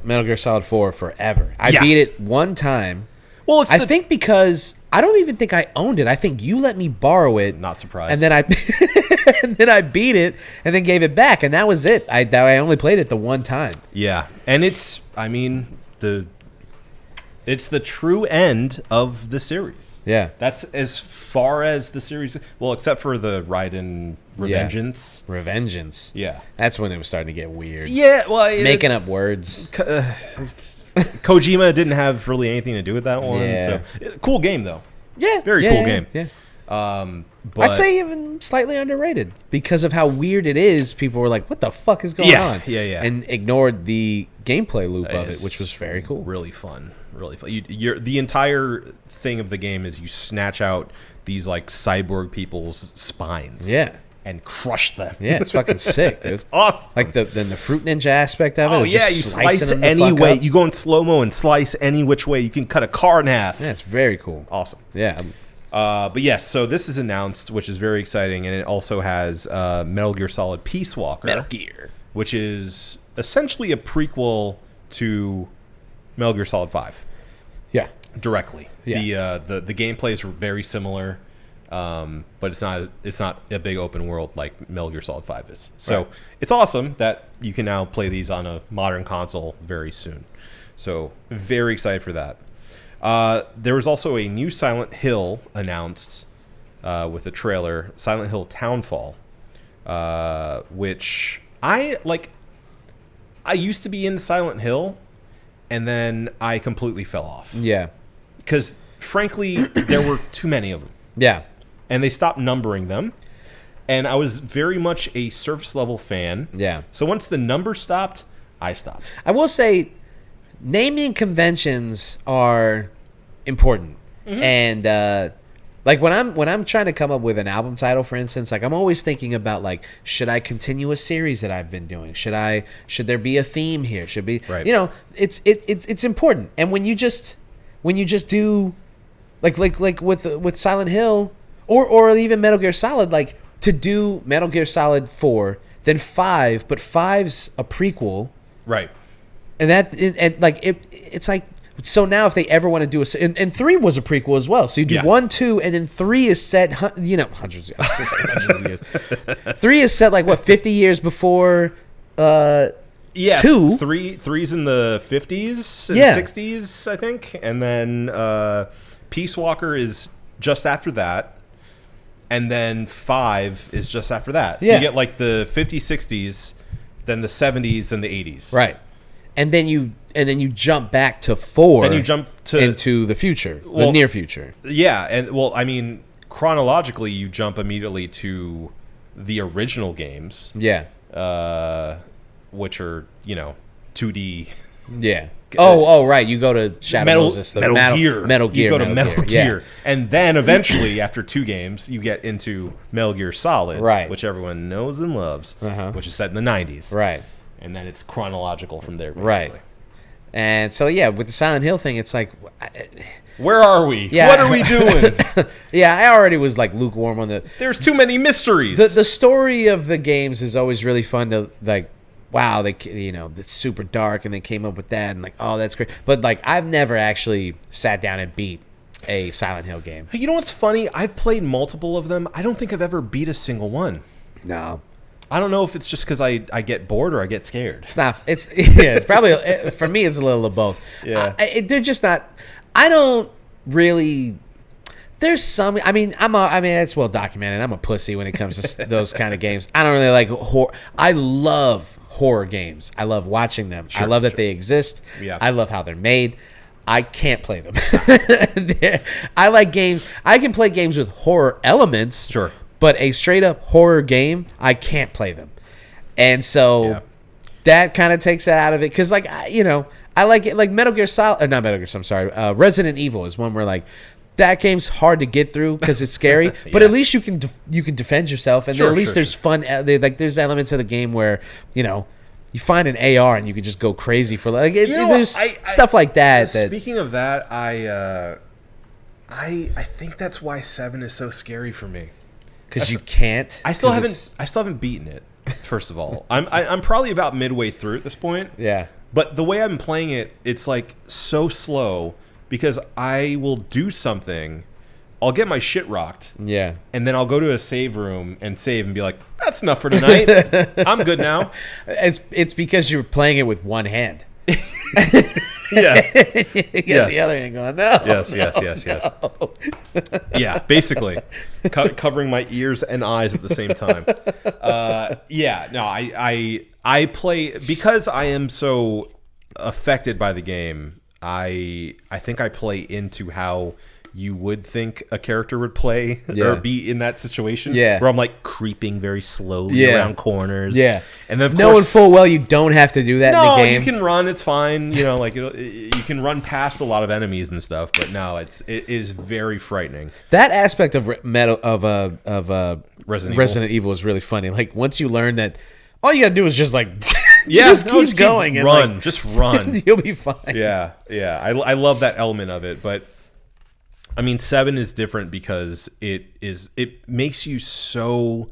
Metal Gear Solid 4 forever. I beat it one time. Well, I think because I don't even think I owned it. I think you let me borrow it. Not surprised. And then I beat it and then gave it back, and that was it. I only played it the one time. Yeah, and it's the true end of the series. Yeah. That's as far as the series... Well, except for the Raiden Revengeance. Yeah. Revengeance. Yeah. That's when it was starting to get weird. Yeah, well... Making up words. Kojima didn't have really anything to do with that one. Yeah. So, cool game, though. Yeah. Very cool game. Yeah. But I'd say even slightly underrated. Because of how weird it is, people were like, what the fuck is going on? Yeah. And ignored the gameplay loop of it, which was very cool. Really fun. Really fun. The entire thing of the game is you snatch out these cyborg people's spines. Yeah. And crush them. Yeah, it's fucking sick, dude. It's awesome. Then the Fruit Ninja aspect of it. Oh, of yeah, just you slicing slice them the any fuck way. up. You go in slow-mo and slice any which way. You can cut a car in half. Yeah, it's very cool. Awesome. Yeah. But yes, so this is announced, which is very exciting, and it also has Metal Gear Solid Peace Walker. Metal Gear. Which is essentially a prequel to Metal Gear Solid 5. Yeah. Directly. Yeah. The gameplay is very similar, but it's not a big open world like Metal Gear Solid 5 is. So It's awesome that you can now play these on a modern console very soon. So very excited for that. There was also a new Silent Hill announced with a trailer, Silent Hill Townfall, which I used to be in Silent Hill, and then I completely fell off. Yeah. Because, frankly, there were too many of them. Yeah. And they stopped numbering them. And I was very much a surface level fan. Yeah. So once the number stopped, I stopped. I will say, naming conventions are important. Mm-hmm. And when I'm trying to come up with an album title, for instance, I'm always thinking about should I continue a series that I've been doing? Should there be a theme here? Should be right. It's important. And when you just do like with Silent Hill or even Metal Gear Solid, to do Metal Gear Solid 4, then 5, but 5's a prequel, Right. and it's like, so now if they ever want to do and 3 was a prequel as well, so you do Yeah. 1, 2, and then 3 is set hundreds of years. 3 is set like what, 50 years before Yeah, 2. Three's in the 50s and Yeah. 60s, I think, and then Peace Walker is just after that, and then 5 is just after that. So Yeah. you get like the 50s, 60s, then the 70s, and the 80s. Right. And then you jump back to 4. Then you jump into the future, the Well, near future. Yeah, and well, I mean, chronologically, you jump immediately to the original games, Yeah. which are 2D. Yeah. Oh, right. You go to Shadow Metal, Moses, the Metal Gear. Metal Gear. You go to Metal Gear. Yeah. And then eventually, after 2 games, you get into Metal Gear Solid, Right. which everyone knows and loves, which is set in the 90s. Right. And then it's chronological from there, basically. Right. And so, yeah, with the Silent Hill thing, it's like, Where are we? Yeah. What are we doing? yeah, I already was like lukewarm on the There's too many mysteries. the story of the games is always really fun to like. Wow, it's super dark, and they came up with that, and like, oh, that's great. But like, I've never actually sat down and beat a Silent Hill game. You know what's funny? I've played multiple of them. I don't think I've ever beat a single one. No, I don't know if it's just because I get bored or I get scared. it's not. It's yeah. It's probably for me. It's a little of both. Yeah. They're just not. I don't really. There's some. I mean, it's well documented. I'm a pussy when it comes to those kind of games. I don't really like horror. I love horror games. I love watching them. I love that they exist. Yeah. I love how they're made. I can't play them. I like games. I can play games with horror elements. Sure. But a straight up horror game, I can't play them. And so that kind of takes that out of it. Because, like, I like it. Like Metal Gear Solid. Not Metal Gear, I'm sorry. Resident Evil is one where, like, that game's hard to get through because it's scary. But at least you can defend yourself. And at least there's fun. There's elements of the game where, you find an AR and you can just go crazy for like there's stuff like that. Speaking of that, I think that's why 7 is so scary for me. Because you can't. I still haven't beaten it. First of all, I'm probably about midway through at this point. Yeah. But the way I'm playing it, it's like so slow because I will do something, I'll get my shit rocked. Yeah. And then I'll go to a save room and save and be like, that's enough for tonight. I'm good now. It's because you're playing it with one hand. Yes. You get the other hand going, no. Yes. Yeah, basically. Covering my ears and eyes at the same time. I play, because I am so affected by the game, I think I play into how you would think a character would play or be in that situation. Yeah. Where I'm like creeping very slowly around corners. Yeah. And then of knowing course, full well you don't have to do that in the game. you can run, it's fine. You can run past a lot of enemies and stuff, but no, it is very frightening. That aspect of Resident Evil is really funny. Like once you learn that all you gotta do is just like Just keep going and run. like, Just run. you'll be fine. Yeah. I love that element of it, but I mean, 7 is different because it makes you so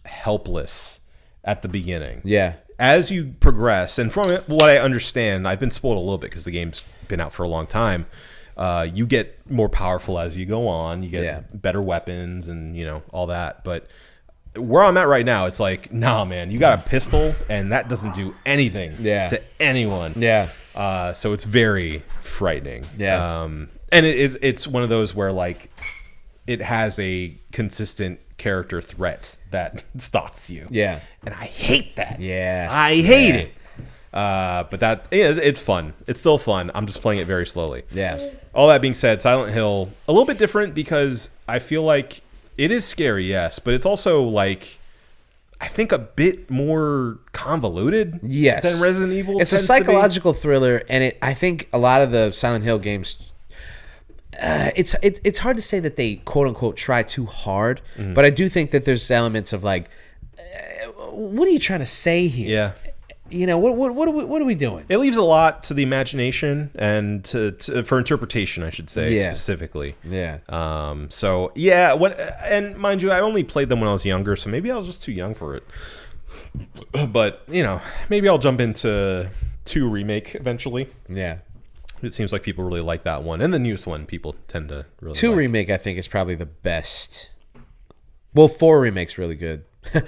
helpless at the beginning. Yeah. As you progress, and from what I understand, I've been spoiled a little bit because the game's been out for a long time. You get more powerful as you go on. You get better weapons and all that. But where I'm at right now, it's like, nah, man, you got a pistol, and that doesn't do anything to anyone. Yeah. So it's very frightening. Yeah. And it's one of those where like it has a consistent character threat that stalks you. Yeah. And I hate that. Yeah. I hate it. But it's fun. It's still fun. I'm just playing it very slowly. Yeah. All that being said, Silent Hill, a little bit different because I feel like it is scary, yes, but it's also like I think a bit more convoluted than Resident Evil. It's a psychological thriller, and I think a lot of the Silent Hill games it's hard to say that they quote unquote try too hard, but I do think that there's elements of like what are you trying to say here? Yeah. What are we doing? It leaves a lot to the imagination and for interpretation, I should say, specifically. Yeah. So yeah, and mind you, I only played them when I was younger, so maybe I was just too young for it. But, maybe I'll jump into 2 remake eventually. Yeah. It seems like people really like that one. And the newest one, people tend to really 2 like. remake, I think, is probably the best. Well, 4 remake's really good.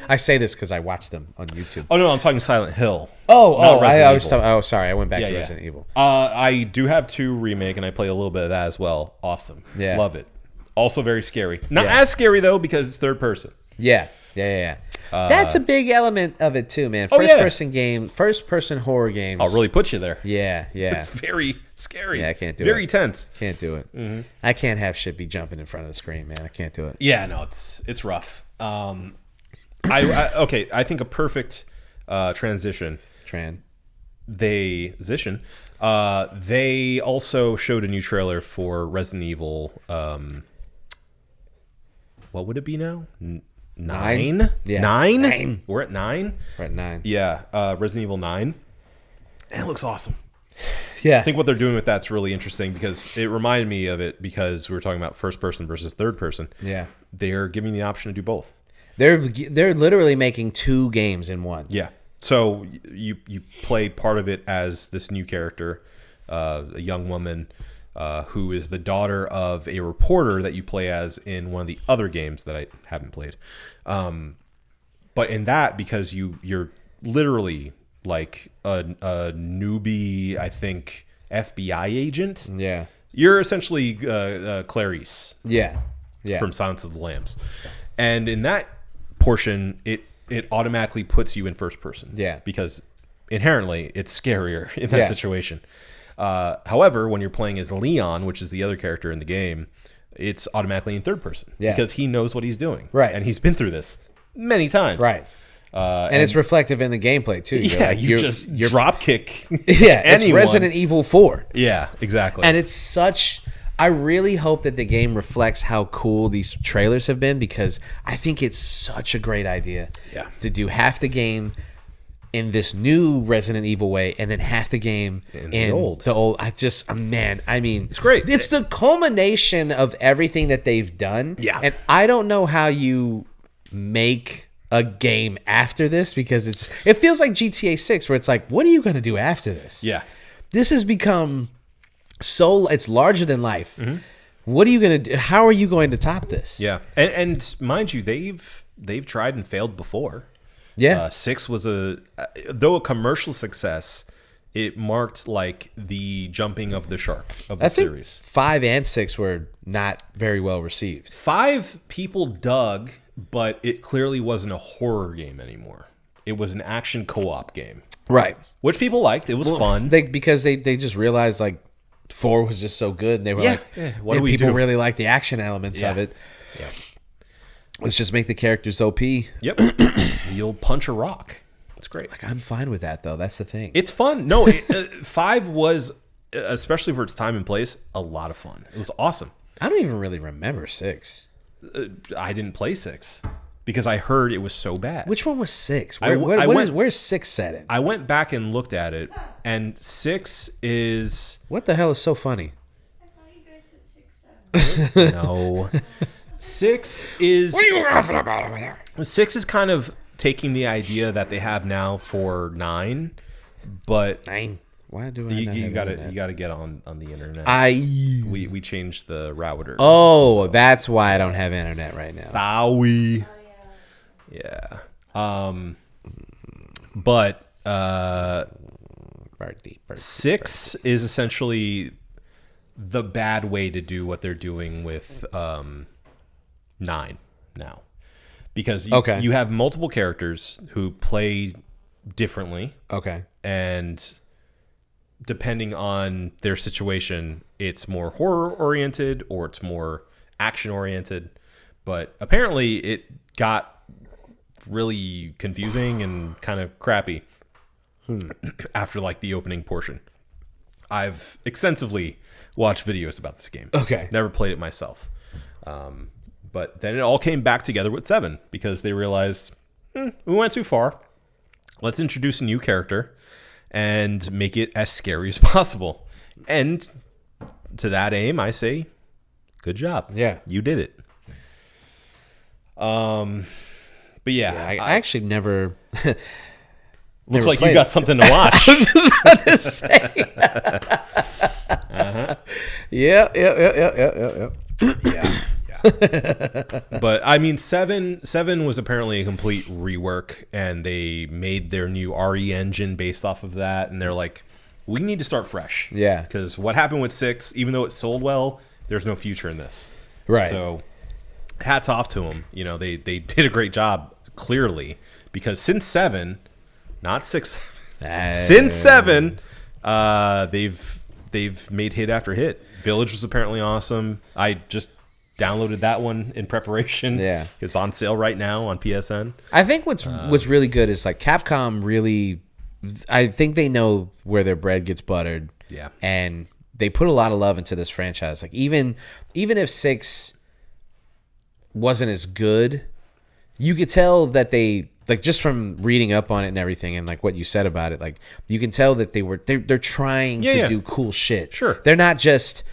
I say this because I watched them on YouTube. Oh, no, I'm talking Silent Hill. I was sorry. I went back to Resident Evil. I do have 2 remake, and I play a little bit of that as well. Awesome. Yeah. Love it. Also very scary. Not as scary, though, because it's third person. Yeah. That's a big element of it too, man. First person horror games. I'll really put you there. Yeah. It's very scary. Yeah, I can't do it. Very tense. Can't do it. I can't have shit be jumping in front of the screen, man. I can't do it. Yeah, no, it's rough. I think a perfect transition. They also showed a new trailer for Resident Evil. What would it be now? 9? Yeah. 9? We're at 9? We're at 9. Yeah, Resident Evil 9. And it looks awesome. Yeah. I think what they're doing with that's really interesting because it reminded me of it because we were talking about first person versus third person. Yeah. They're giving the option to do both. They're literally making 2 games in one. Yeah. So you play part of it as this new character, a young woman who is the daughter of a reporter that you play as in one of the other games that I haven't played. But in that, because you're literally like a newbie, I think, FBI agent. Yeah. You're essentially Clarice. Yeah. From Silence of the Lambs. And in that portion, it automatically puts you in first person. Yeah. Because inherently, it's scarier in that situation. However, when you're playing as Leon, which is the other character in the game, it's automatically in third person. Yeah. Because he knows what he's doing. Right. And he's been through this many times. Right. And it's reflective in the gameplay, too. You just drop kick Yeah, it's anyone. Resident Evil 4. Yeah, exactly. And it's such... I really hope that the game reflects how cool these trailers have been because I think it's such a great idea to do half the game in this new Resident Evil way and then half the game in the old. It's great. It's the culmination of everything that they've done. Yeah. And I don't know how you make a game after this because it feels like GTA 6 where it's like, what are you going to do after this? Yeah. This has become... it's larger than life. Mm-hmm. What are you going to do? How are you going to top this? Yeah. And mind you, they've tried and failed before. Yeah. 6 was though a commercial success, it marked like the jumping of the shark of the series. 5 and 6 were not very well received. 5 people dug, but it clearly wasn't a horror game anymore. It was an action co-op game. Right. Which people liked. It was fun. Because they just realized like 4 was just so good. And they were what do we people do? really like the action elements of it. Yeah. Let's just make the characters OP. Yep. You'll punch a rock. It's great. Like I'm fine with that though. That's the thing. It's fun. No, 5 was, especially for its time and place, a lot of fun. It was awesome. I don't even really remember 6. I didn't play 6 because I heard it was so bad. Which one was 6? Where's 6 set in? I went back and looked at it, and 6 is... What the hell is so funny? I thought you guys said 6, 7. No. 6 is... What are you laughing about over there? 6 is kind of taking the idea that they have now for 9, but... 9? Why do I you gotta get on the internet. We changed the router. Oh, that's why I don't have internet right now. Fowie. Yeah. But 6 is essentially the bad way to do what they're doing with 9 now. Because you have multiple characters who play differently. Okay. And depending on their situation, it's more horror oriented or it's more action oriented. But apparently it got really confusing and kind of crappy after like the opening portion. I've extensively watched videos about this game. Okay. Never played it myself. But then it all came back together with 7 because they realized we went too far. Let's introduce a new character and make it as scary as possible. And to that aim, I say, good job. Yeah. You did it. But yeah, I actually never. looks never like you played got it. something to watch. I was just about to say. Yeah. But I mean, seven was apparently a complete rework, and they made their new RE engine based off of that. And they're like, we need to start fresh. Yeah. Because what happened with 6, even though it sold well, there's no future in this. Right. So hats off to them. You know, they did a great job, clearly, because since 7, not 6, since 7, they've made hit after hit. Village was apparently awesome. I just downloaded that one in preparation. Yeah. It's on sale right now on PSN. I think what's really good is like Capcom really. I think they know where their bread gets buttered. Yeah. And they put a lot of love into this franchise. Like even if 6 wasn't as good, you could tell that they like just from reading up on it and everything and like what you said about it, like you can tell that they're trying to do cool shit. Sure. They're not just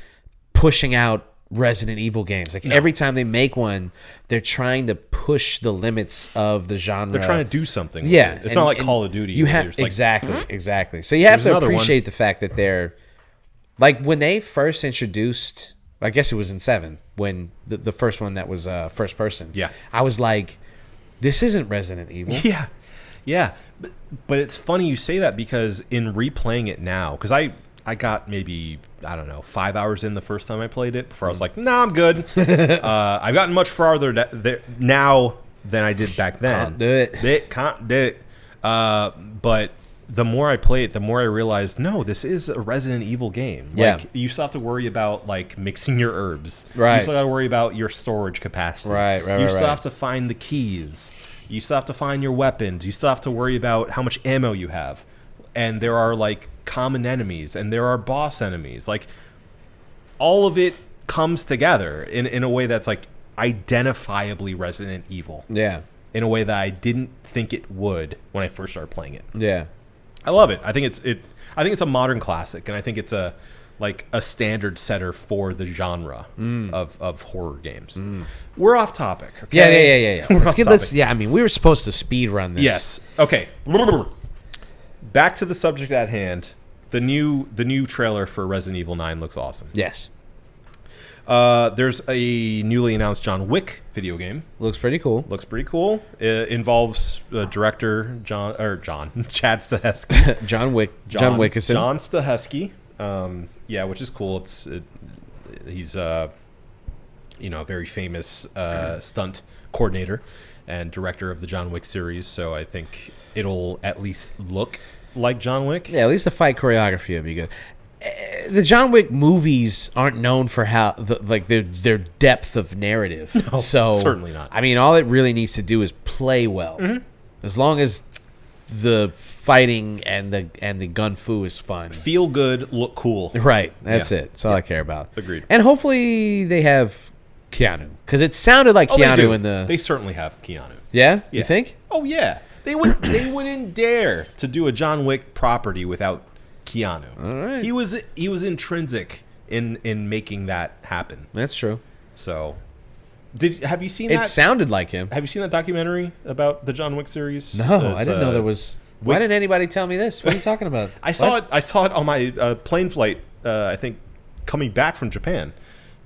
pushing out Resident Evil games. Like every time they make one, they're trying to push the limits of the genre. They're trying to do something. With Yeah, it. It's not like Call of Duty. You where have you're just like, exactly. So you have Here's to another one. appreciate the fact that they're like when they first introduced. I guess it was in 7 when the first one that was first person. Yeah. I was like, this isn't Resident Evil. Yeah. But it's funny you say that because in replaying it now, because I got maybe, I don't know, 5 hours in the first time I played it before I was like, nah, I'm good. I've gotten much farther now than I did back then. Can't do it. Can't do it. But the more I play it, the more I realize, no, this is a Resident Evil game. Yeah. Like, you still have to worry about, like, mixing your herbs. Right. You still got to worry about your storage capacity. Right. You still have to find the keys. You still have to find your weapons. You still have to worry about how much ammo you have. And there are, like, common enemies. And there are boss enemies. Like, all of it comes together in a way that's, like, identifiably Resident Evil. Yeah. In a way that I didn't think it would when I first started playing it. Yeah. I love it. I think it's a modern classic, and I think it's a standard setter for the genre of horror games. We're off topic. Okay? Yeah. We're Let's off get topic. I mean, we were supposed to speed run this. Yes. Okay. Back to the subject at hand. The new trailer for Resident Evil 9 looks awesome. Yes. There's a newly announced John Wick video game. Looks pretty cool. Looks pretty cool. It involves director Chad Stahelski. John Wickison. John Stahelski. Yeah, which is cool. He's a very famous stunt coordinator and director of the John Wick series. So I think it'll at least look like John Wick. Yeah, at least the fight choreography would be good. The John Wick movies aren't known for how their depth of narrative. No, certainly not. I mean, all it really needs to do is play well. As long as the fighting and the gun fu is fun. Feel good, look cool. Right. That's Yeah. it. That's all I care about. Agreed. And hopefully they have Keanu, because it sounded like They Keanu do. in the. They certainly have Keanu. Yeah. You Yeah. think? Oh yeah. They wouldn't dare to do a John Wick property without Keanu. All right. He was intrinsic in making that happen. That's true. So, have you seen It that? sounded like him. Have you seen that documentary about the John Wick series? No, I didn't know there was. Why Wick- didn't anybody tell me this? What are you talking about? I saw it on my plane flight. I think coming back from Japan.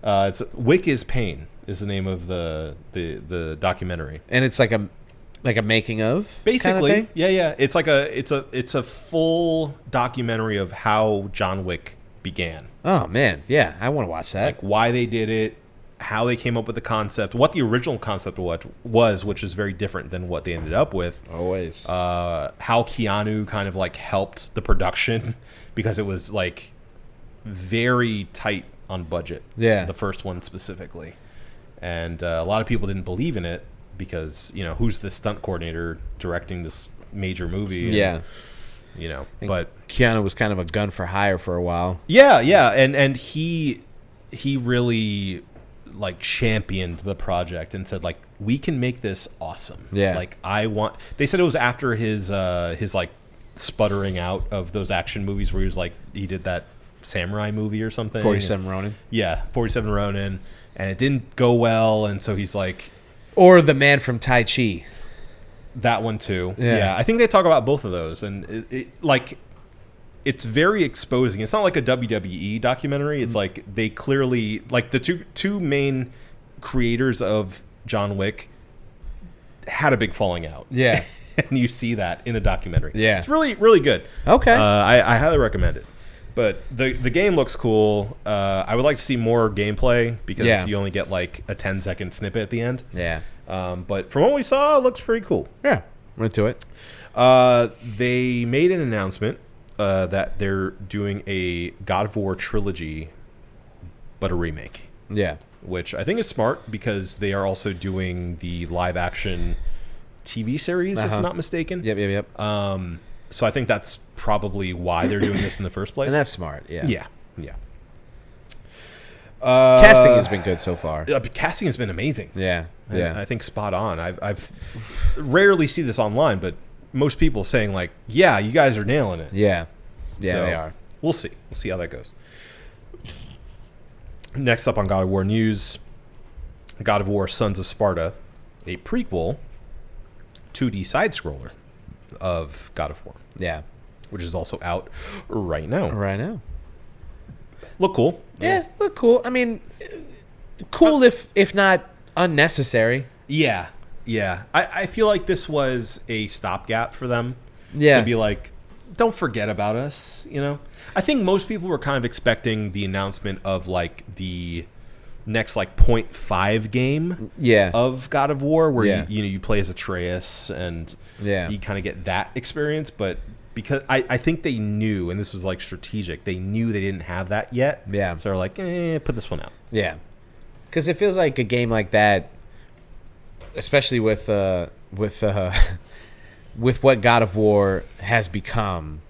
It's Wick is Pain is the name of the documentary. And it's like a making of Basically, kind of thing? yeah. It's like it's a full documentary of how John Wick began, Oh man, yeah, I want to watch that. like why they did it, how they came up with the concept, what the original concept was, which is very different than what they ended up with. Always. How Keanu kind of like helped the production because it was like very tight on budget. Yeah. The first one specifically, and a lot of people didn't believe in it because who's the stunt coordinator directing this major movie? And, Yeah. But Keanu was kind of a gun for hire for a while. yeah, and he really like championed the project and said like we can make this awesome. Yeah. Like they said it was after his like sputtering out of those action movies where he was like he did that samurai movie or something. 47 Ronin. Yeah, 47 Ronin, and it didn't go well, and so he's like Or the man from Tai Chi. That one too. Yeah. Yeah, I think they talk about both of those, and it's very exposing. It's not like a WWE documentary. It's like they clearly, like, the two main creators of John Wick had a big falling out. Yeah. And you see that in the documentary. Yeah. It's really, really good. Okay. I highly recommend it. But the game looks cool. I would like to see more gameplay because you only get like a 10-second snippet at the end. Yeah. But from what we saw, it looks pretty cool. Yeah. I'm into it. They made an announcement that they're doing a God of War trilogy, but a remake. Yeah. Which I think is smart because they are also doing the live action TV series, if I'm not mistaken. Yep. So I think that's probably why they're doing this in the first place. And that's smart. Yeah. Yeah. Casting has been good so far. Casting has been amazing. Yeah. I think spot on. I've rarely see this online, but most people saying like, "Yeah, you guys are nailing it." Yeah. Yeah, So, they are. We'll see. We'll see how that goes. Next up on God of War news, God of War Sons of Sparta, a prequel 2D side-scroller of God of War. Yeah. Which is also out right now. Right now. Look cool. Yeah, look cool. I mean, cool if not unnecessary. Yeah. I feel like this was a stopgap for them. Yeah. To be like, don't forget about us, you know? I think most people were kind of expecting the announcement of like the next like 0.5 game of God of War where you play as Atreus and you kind of get that experience, but because I think they knew, and this was like strategic, they knew they didn't have that yet. Yeah. So they're like, put this one out. Yeah. Because it feels like a game like that, especially with what God of War has become,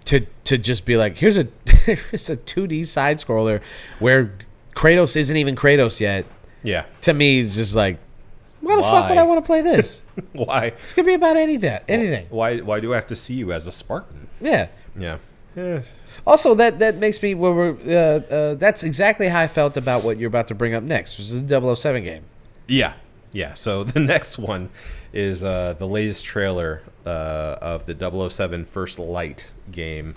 to just be like, here's a 2D side scroller where Kratos isn't even Kratos yet. Yeah. To me, it's just like, why the fuck would I want to play this? Why? It's gonna be about anything. Why do I have to see you as a Spartan? Yeah. Yeah. Also, that makes me that's exactly how I felt about what you're about to bring up next, which is the 007 game. Yeah. So the next one is the latest trailer of the 007 First Light game,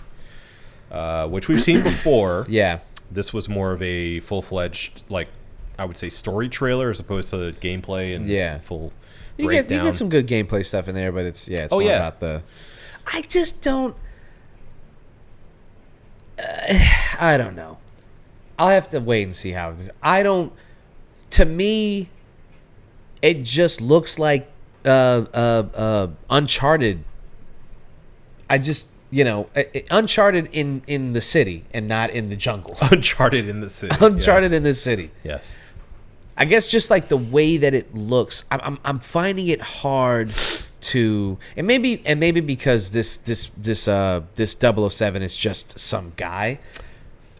which we've seen before. Yeah. This was more of a full-fledged, like, I would say story trailer as opposed to gameplay and full breakdown. You get some good gameplay stuff in there, but it's more about the... I just don't... I don't know. I'll have to wait and see how it is. I don't... To me, it just looks like Uncharted. I just... Uncharted in the city and not in the jungle. Uncharted in the city. Uncharted in the city. Yes. I guess just like the way that it looks, I'm finding it hard to, and maybe because this 007 is just some guy.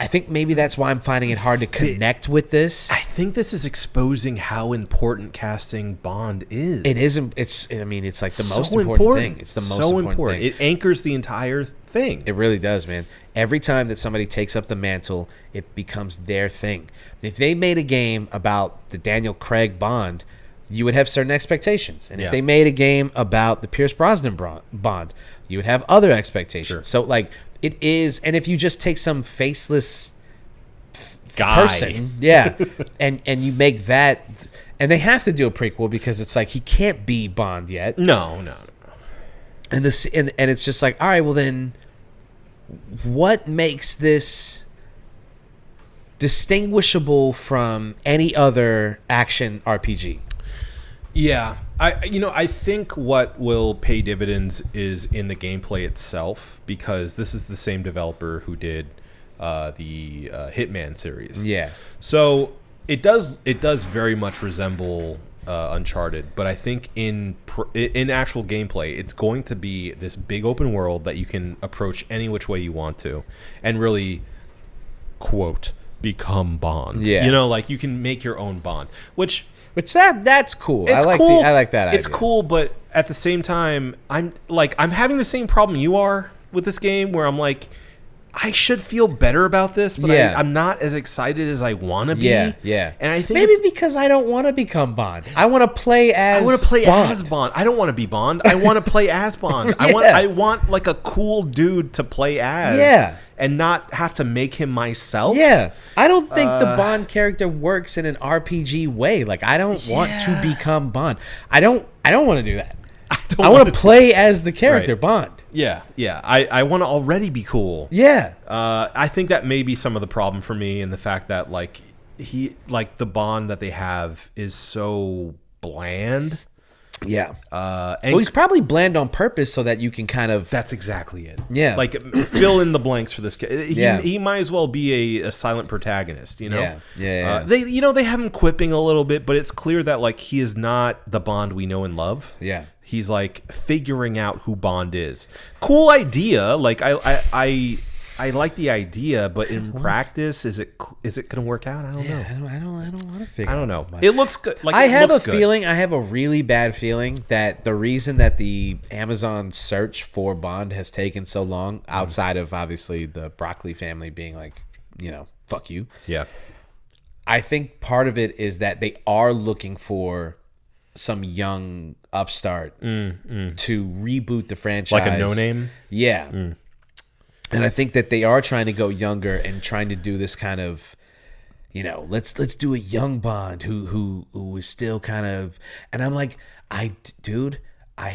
I think maybe that's why I'm finding it hard to connect with this. I think this is exposing how important casting Bond is. It isn't. It's like the most important thing. It's the most important thing. It anchors the entire thing. It really does, man. Every time that somebody takes up the mantle, it becomes their thing. If they made a game about the Daniel Craig Bond, you would have certain expectations. And if they made a game about the Pierce Brosnan Bond, you would have other expectations. Sure. So, like, it is, and if you just take some faceless person, and you make that, and they have to do a prequel because it's like he can't be Bond yet. No. And it's just like, all right, well then, what makes this distinguishable from any other action RPG? Yeah. I think what will pay dividends is in the gameplay itself, because this is the same developer who did the Hitman series. Yeah. So it does very much resemble Uncharted, but I think in actual gameplay, it's going to be this big open world that you can approach any which way you want to, and really, quote, become Bond. Yeah. Like you can make your own Bond, which that's cool. It's I cool. I like that idea. It's cool, but at the same time, I'm having the same problem you are with this game, where I'm like, I should feel better about this, but Yeah. I'm not as excited as I want to be. Yeah. And I think maybe it's- because I don't want to become Bond. I want to play as I want to play Bond. as Bond. I don't want to be Bond. I want to play as Bond. Yeah. I want like a cool dude to play as. Yeah. And not have to make him myself. Yeah, I don't think the Bond character works in an RPG way. Like, I don't want to become Bond. I don't want to do that. I want to play as the character Right. Bond. Yeah. I want to already be cool. Yeah, I think that may be some of the problem for me, and the fact that like the Bond that they have is so bland. yeah. And Well, he's probably bland on purpose so that you can kind of. that's exactly it. Yeah. Like fill in the blanks for this kid. Yeah. He might as well be a silent protagonist, you know? Yeah. They have him quipping a little bit, but it's clear that like he is not the Bond we know and love. Yeah. He's like figuring out who Bond is. Cool idea. Like I like the idea, but in practice, is it going to work out? I don't know. I don't want to figure. I don't know. out. It looks good. Like I it have a looks good. feeling. I have a really bad feeling that the reason that the Amazon search for Bond has taken so long, outside of obviously the Broccoli family being like, fuck you. Yeah. I think part of it is that they are looking for some young upstart to reboot the franchise, Like a no-name? Yeah. And I think that they are trying to go younger and trying to do this kind of, let's do a young Bond who is still kind of, and I'm like, I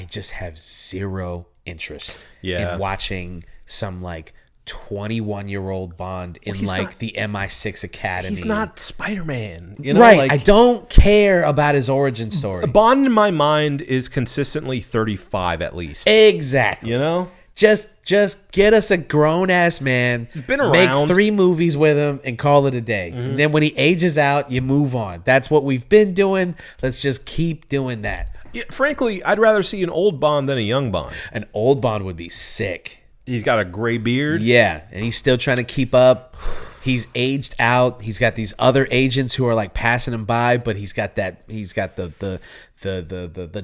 just have zero interest in watching some like 21-year-old Bond in the MI6 Academy. He's not Spider-Man. Right. Like, I don't care about his origin story. Bond in my mind is consistently 35 at least. Exactly. You know? Just get us a grown ass man. He's been Make around. 3 movies with him and call it a day. And then when he ages out, you move on. That's what we've been doing. Let's just keep doing that. Yeah, frankly, I'd rather see an old Bond than a young Bond. An old Bond would be sick. He's got a gray beard. Yeah, and he's still trying to keep up. He's aged out. He's got these other agents who are like passing him by, but he's got the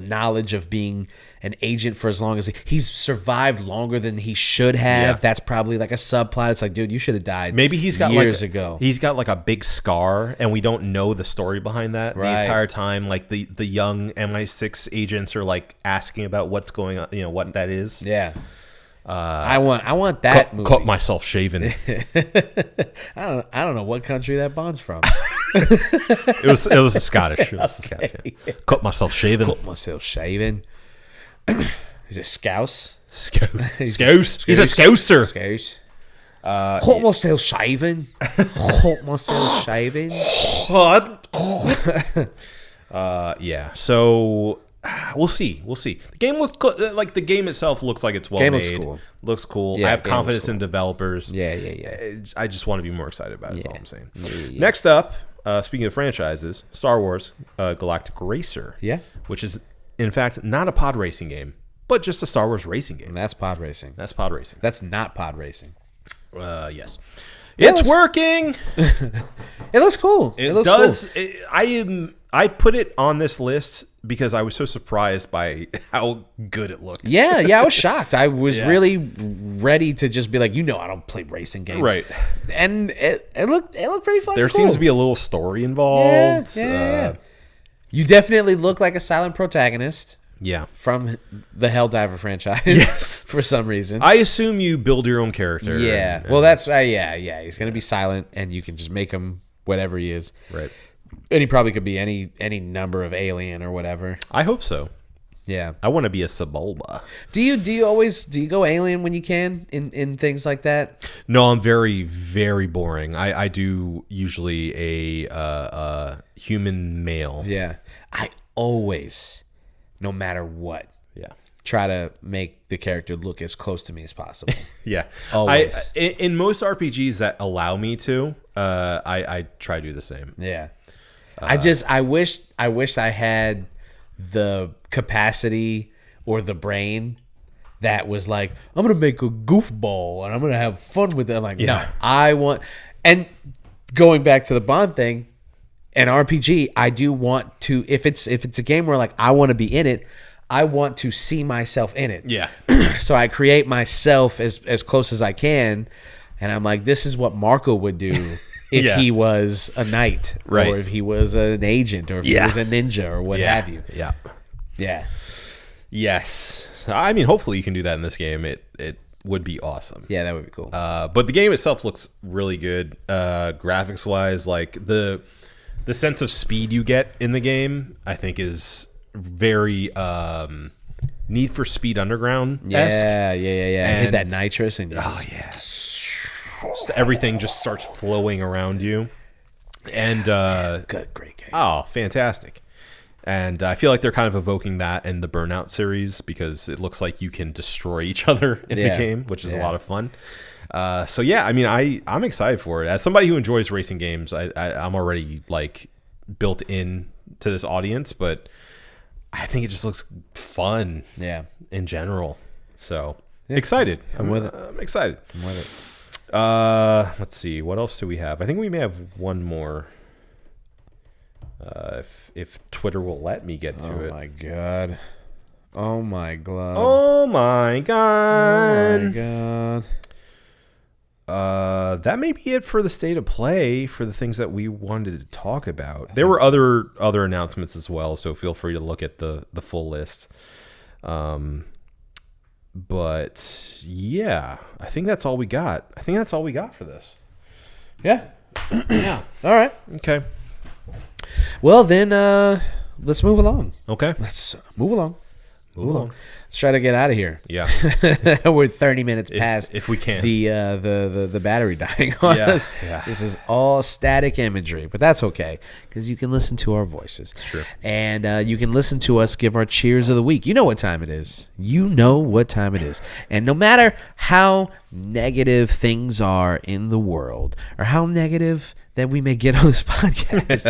knowledge of being an agent for as long as he's survived longer than he should have. Yeah. That's probably like a subplot. It's like, dude, you should have died. Maybe he's got years like ago. He's got like a big scar, and we don't know the story behind that the Right. entire time. Like the young MI6 agents are like asking about what's going on. What that is. Yeah. I want that movie. Caught myself shaving. I don't know what country that Bond's from. It was a Scottish. It was Scottish. Yeah. Cut myself shaving. Cut myself shaving. Is it Scouse? Scouse. He's a Scouser. Scouse. Cut myself shaving. Cut myself shaving. Yeah. So we'll see. The game looks like the game itself looks like it's well Game made. looks cool. I have game looks confidence cool. in developers. Yeah. I just want to be more excited about it. Is all I'm saying. Yeah. Next up, speaking of franchises, Star Wars Galactic Racer. Yeah. Which is in fact not a pod racing game, but just a Star Wars racing game. And that's pod racing. That's pod racing. That's not pod racing. Yes. Yeah, It's working. It looks cool. It looks does. cool. I put it on this list because I was so surprised by how good it looked. Yeah, I was shocked. I was Yeah. really ready to just be like, I don't play racing games. Right. And it looked pretty fun. There cool. seems to be a little story involved. Yeah. You definitely look like a silent protagonist Yeah. from the Helldiver franchise. Yes. For some reason. I assume you build your own character. Yeah. and- Well, that's yeah. He's gonna be silent, and you can just make him whatever he is. right. And he probably could be any number of alien or whatever. I hope so. Yeah. I want to be a Sebulba. Do you go alien when you can in things like that? No, I'm very, very boring. I do usually a human male. Yeah. I always, no matter what, Yeah. try to make the character look as close to me as possible. Yeah. Always. In most RPGs that allow me to, I try to do the same. Yeah. I wish I had the capacity or the brain that was like, I'm gonna make a goofball and I'm gonna have fun with it. I'm like, Yeah. no, I want. And going back to the Bond thing, an RPG, I do want to. If it's a game where like I want to be in it, I want to see myself in it. Yeah. So I create myself as close as I can, And I'm like, this is what Marco would do if Yeah. he was a knight, Right. or if he was an agent, or if he was a ninja, or what have you. Yeah. Yeah. Yes. I mean, hopefully you can do that in this game. It would be awesome. Yeah, that would be cool. But the game itself looks really good. Graphics wise, like the sense of speed you get in the game, I think is very Need for Speed Underground-esque. Yeah. Hit that And- nitrous and Oh yeah. So everything just starts flowing around you. And good, great game. oh, fantastic. And I feel like they're kind of evoking that in the Burnout series because it looks like you can destroy each other in the Yeah. game, which is a Yeah. lot of fun. So yeah, I mean, I'm excited for it. As somebody who enjoys racing games, I'm already like built in to this audience, but I think it just looks fun Yeah. in general. So excited. I'm with it. I'm excited. I'm with it. Let's see. What else do we have? I think we may have one more. If Twitter will let me get to it. Oh my god. Oh my god. Oh my Oh god. my god. That may be it for the state of play for the things that we wanted to talk about. There were other announcements as well, so feel free to look at the full list. But yeah, I think that's all we got. I think that's all we got for this. Yeah. Yeah. All right. Okay. Well, then let's move along. Okay. Let's move along. Move along. Let's try to get out of here. Yeah. We're 30 minutes past if we can. the battery dying on Yeah, us. yeah. This is all static imagery, but that's okay because you can listen to our voices. True. And you can listen to us give our cheers of the week. You know what time it is. You know what time it is. And no matter how negative things are in the world or how negative that we may get on this podcast,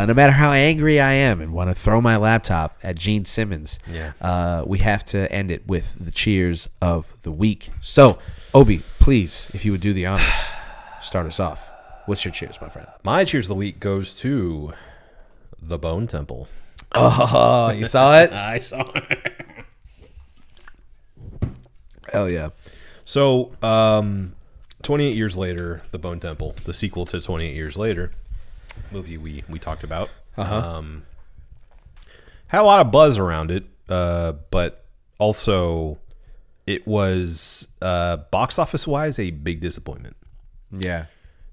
no matter how angry I am and want to throw my laptop at Gene Simmons, we have to end it with the cheers of the week. So, Obi, please, if you would do the honors, start us off. What's your cheers, my friend? My cheers of the week goes to the Bone Temple. Oh, you saw it? I saw it. Hell yeah. So, 28 years later, The Bone Temple, the sequel to 28 Years Later, movie we talked about, had a lot of buzz around it, but also it was box office wise a big disappointment. Yeah.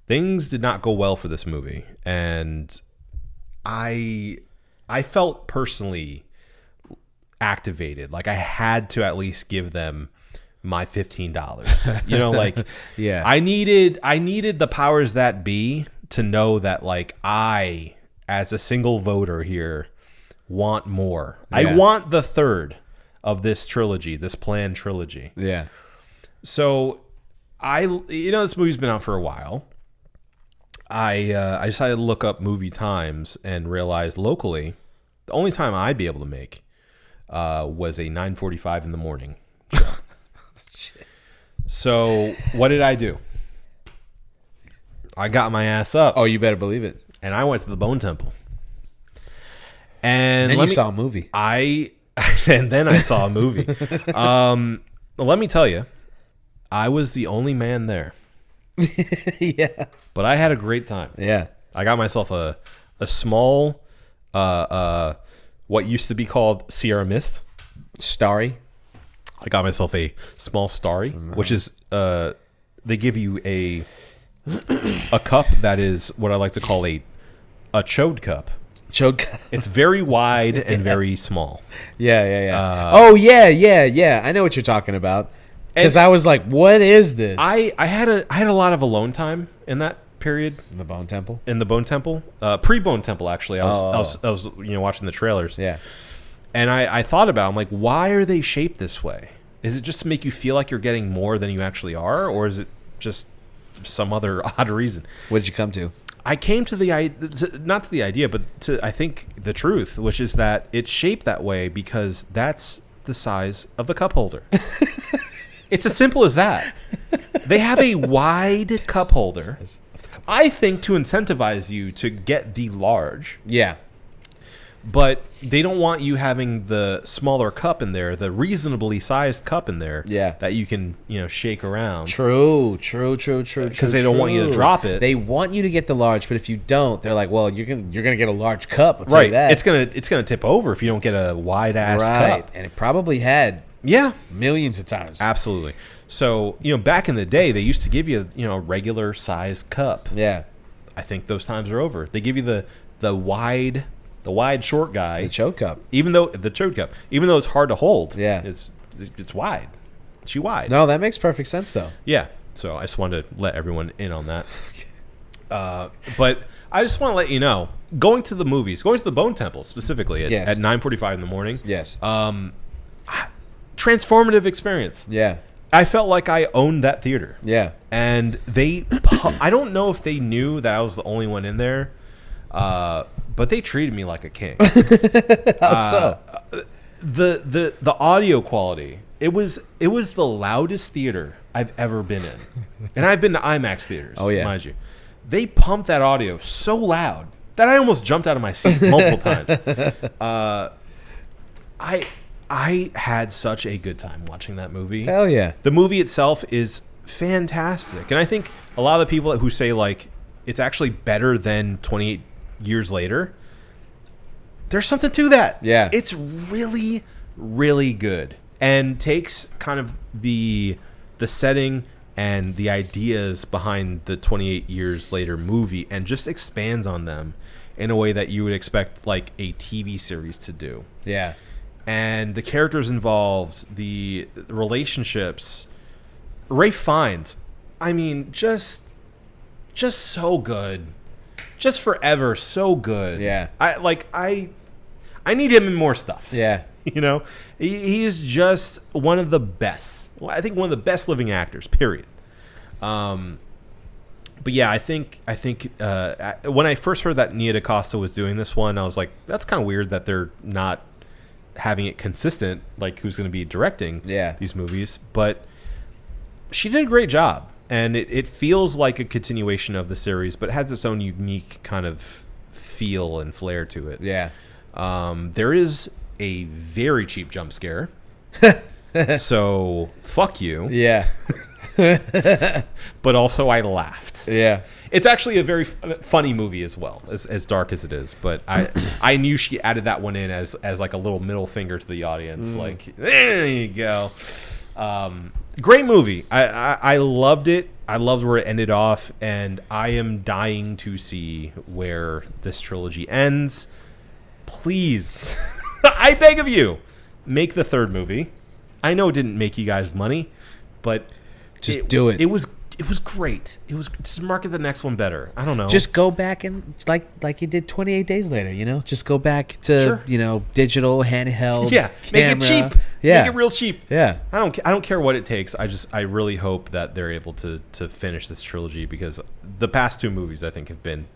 Things did not go well for this movie, and I felt personally activated, like I had to at least give them my $15. You know, like Yeah. I needed the powers that be to know that, like, I, as a single voter here, want more. Yeah. I want the third of this trilogy, this planned trilogy. Yeah. So this movie's been out for a while. I decided to look up movie times and realized locally the only time I'd be able to make was a 9:45 in the morning. So what did I do? I got my ass up. Oh, you better believe it. And I went to the Bone Temple. And And you saw a movie. and then I saw a movie. Let me tell you, I was the only man there. Yeah. But I had a great time. Yeah. I got myself a small what used to be called Sierra Mist. Starry. I got myself a small Starry, which is they give you a cup that is what I like to call a chode cup. Chode. It's very wide and very small. Yeah. Oh, yeah. I know what you're talking about. Because I was like, what is this? I had a lot of alone time in that period. The Bone Temple? In the Bone Temple, pre-Bone Temple actually. I was watching the trailers. Yeah. And I thought about it. I'm like, why are they shaped this way? Is it just to make you feel like you're getting more than you actually are, or is it just some other odd reason? What did you come to? I came to not to the idea, but to, I think, the truth, which is that it's shaped that way because that's the size of the cup holder. It's as simple as that. They have a wide cup holder, I think, to incentivize you to get the large. Yeah. but they don't want you having the smaller cup in there, the reasonably sized cup in there, that you can shake around. True. Because they don't want you to drop it. They want you to get the large, but if you don't, they're like, well, you're gonna get a large cup. I'll tell you that. It's gonna tip over if you don't get a wide ass cup. And it probably had millions of times. Absolutely. So back in the day, they used to give you a regular sized cup. Yeah. I think those times are over. They give you the wide short guy, the chode cup. Even though it's hard to hold, it's wide. It's wide. No, that makes perfect sense though. Yeah. So I just wanted to let everyone in on that. But I just want to let you know, going to the Bone Temple specifically at 9:45 in the morning. Yes. Transformative experience. Yeah. I felt like I owned that theater. Yeah. And I don't know if they knew that I was the only one in there, but they treated me like a king. How so? The audio quality, it was the loudest theater I've ever been in. And I've been to IMAX theaters, mind you. They pumped that audio so loud that I almost jumped out of my seat multiple times. I had such a good time watching that movie. Hell yeah. The movie itself is fantastic. And I think a lot of the people who say, like, it's actually better than 28 years later, there's something to that. Yeah. It's really, really good. And takes kind of the setting and the ideas behind the 28 years later movie and just expands on them in a way that you would expect, like, a TV series to do. Yeah. And the characters involved, the relationships, Ralph Fiennes, I mean, just so good, just forever so good. Yeah, I need him in more stuff. Yeah, he is just one of the best. I think one of the best living actors. Period. But yeah, I think when I first heard that Nia DaCosta was doing this one, I was like, that's kind of weird that they're not having it consistent, like who's going to be directing these movies. But she did a great job, and it feels like a continuation of the series, but has its own unique kind of feel and flair to it. Yeah. There is a very cheap jump scare, so fuck you. Yeah. But also I laughed. Yeah. It's actually a very funny movie as well, as dark as it is. But I knew she added that one in as like a little middle finger to the audience. Like, there you go. Great movie. I loved it. I loved where it ended off. And I am dying to see where this trilogy ends. Please, I beg of you, make the third movie. I know it didn't make you guys money, but just do it. It was great. It was just market the next one better. I don't know. Just go back and like you did 28 Days Later. Just go back to digital handheld. Yeah, camera. make it cheap. Yeah, make it real cheap. Yeah, I don't care what it takes. I really hope that they're able to finish this trilogy, because the past two movies I think have been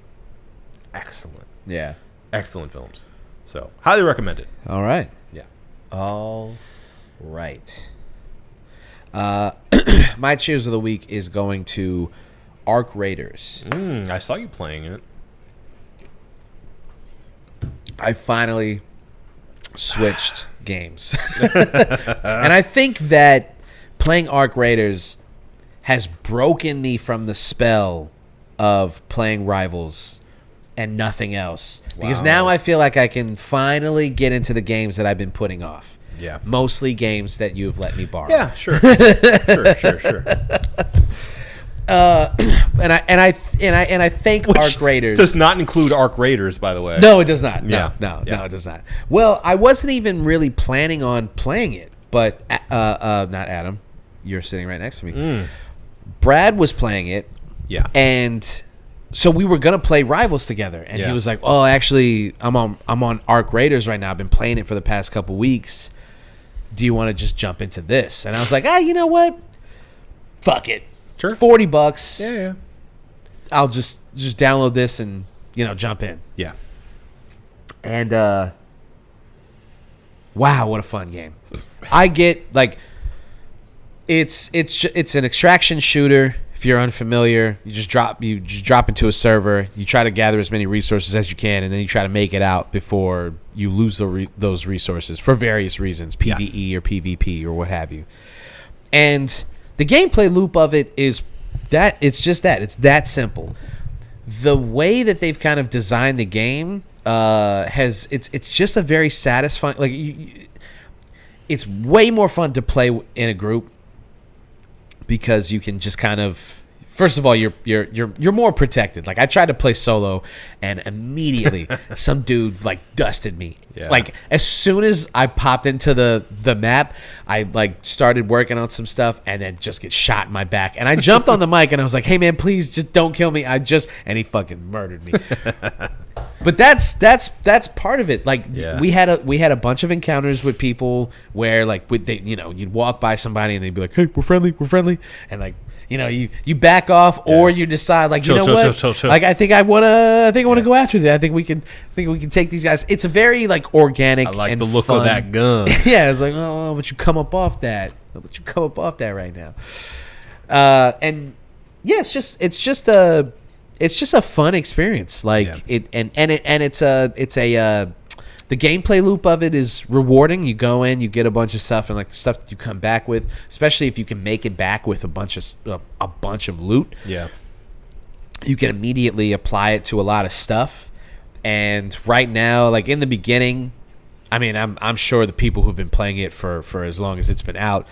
excellent. Yeah, excellent films. So highly recommend it. All right. Yeah. All right. My cheers of the week is going to Arc Raiders. I saw you playing it. I finally switched games. And I think that playing Arc Raiders has broken me from the spell of playing Rivals and nothing else. Because now I feel like I can finally get into the games that I've been putting off. Yeah. Mostly games that you've let me borrow. Yeah, sure. Sure. And I thank Arc Raiders. Does not include Arc Raiders, by the way. No, it does not. No, Yeah. it does not. Well, I wasn't even really planning on playing it, but not Adam. You're sitting right next to me. Brad was playing it. Yeah. And so we were gonna play Rivals together, and he was like, "Oh, actually, I'm on Arc Raiders right now. I've been playing it for the past couple weeks. Do you want to just jump into this?" And I was like, you know what? Fuck it. Sure. $40. Yeah. I'll just download this and jump in. Yeah. And wow, what a fun game! I get like it's an extraction shooter. if you're unfamiliar, you just drop into a server. You try to gather as many resources as you can, and then you try to make it out before you lose those resources for various reasons, PvE or PvP or what have you. And the gameplay loop of it is that it's just that. It's that simple. The way that they've kind of designed the game it's just a very satisfying. Like it's way more fun to play in a group because you can just kind of. First of all, you're more protected. Like I tried to play solo, and immediately some dude like dusted me. Yeah. Like as soon as I popped into the map, I like started working on some stuff, and then just get shot in my back. And I jumped on the mic, and I was like, "Hey man, please just don't kill me." And he fucking murdered me. But that's part of it. Like we had a bunch of encounters with people where like you'd walk by somebody and they'd be like, "Hey, we're friendly," and like. You back off, or you decide like chill. Like I think I wanna go after that. I think we can take these guys. It's a very like organic. I like and the look fun. of that gun. Yeah, it's like but you come up off that. But you come up off that right now. And yeah, it's just a fun experience. Like it's a. The gameplay loop of it is rewarding. You go in, you get a bunch of stuff, and like the stuff that you come back with, especially if you can make it back with a bunch of loot. Yeah, you can immediately apply it to a lot of stuff. And right now, like in the beginning, I mean, I'm sure the people who've been playing it for as long as it's been out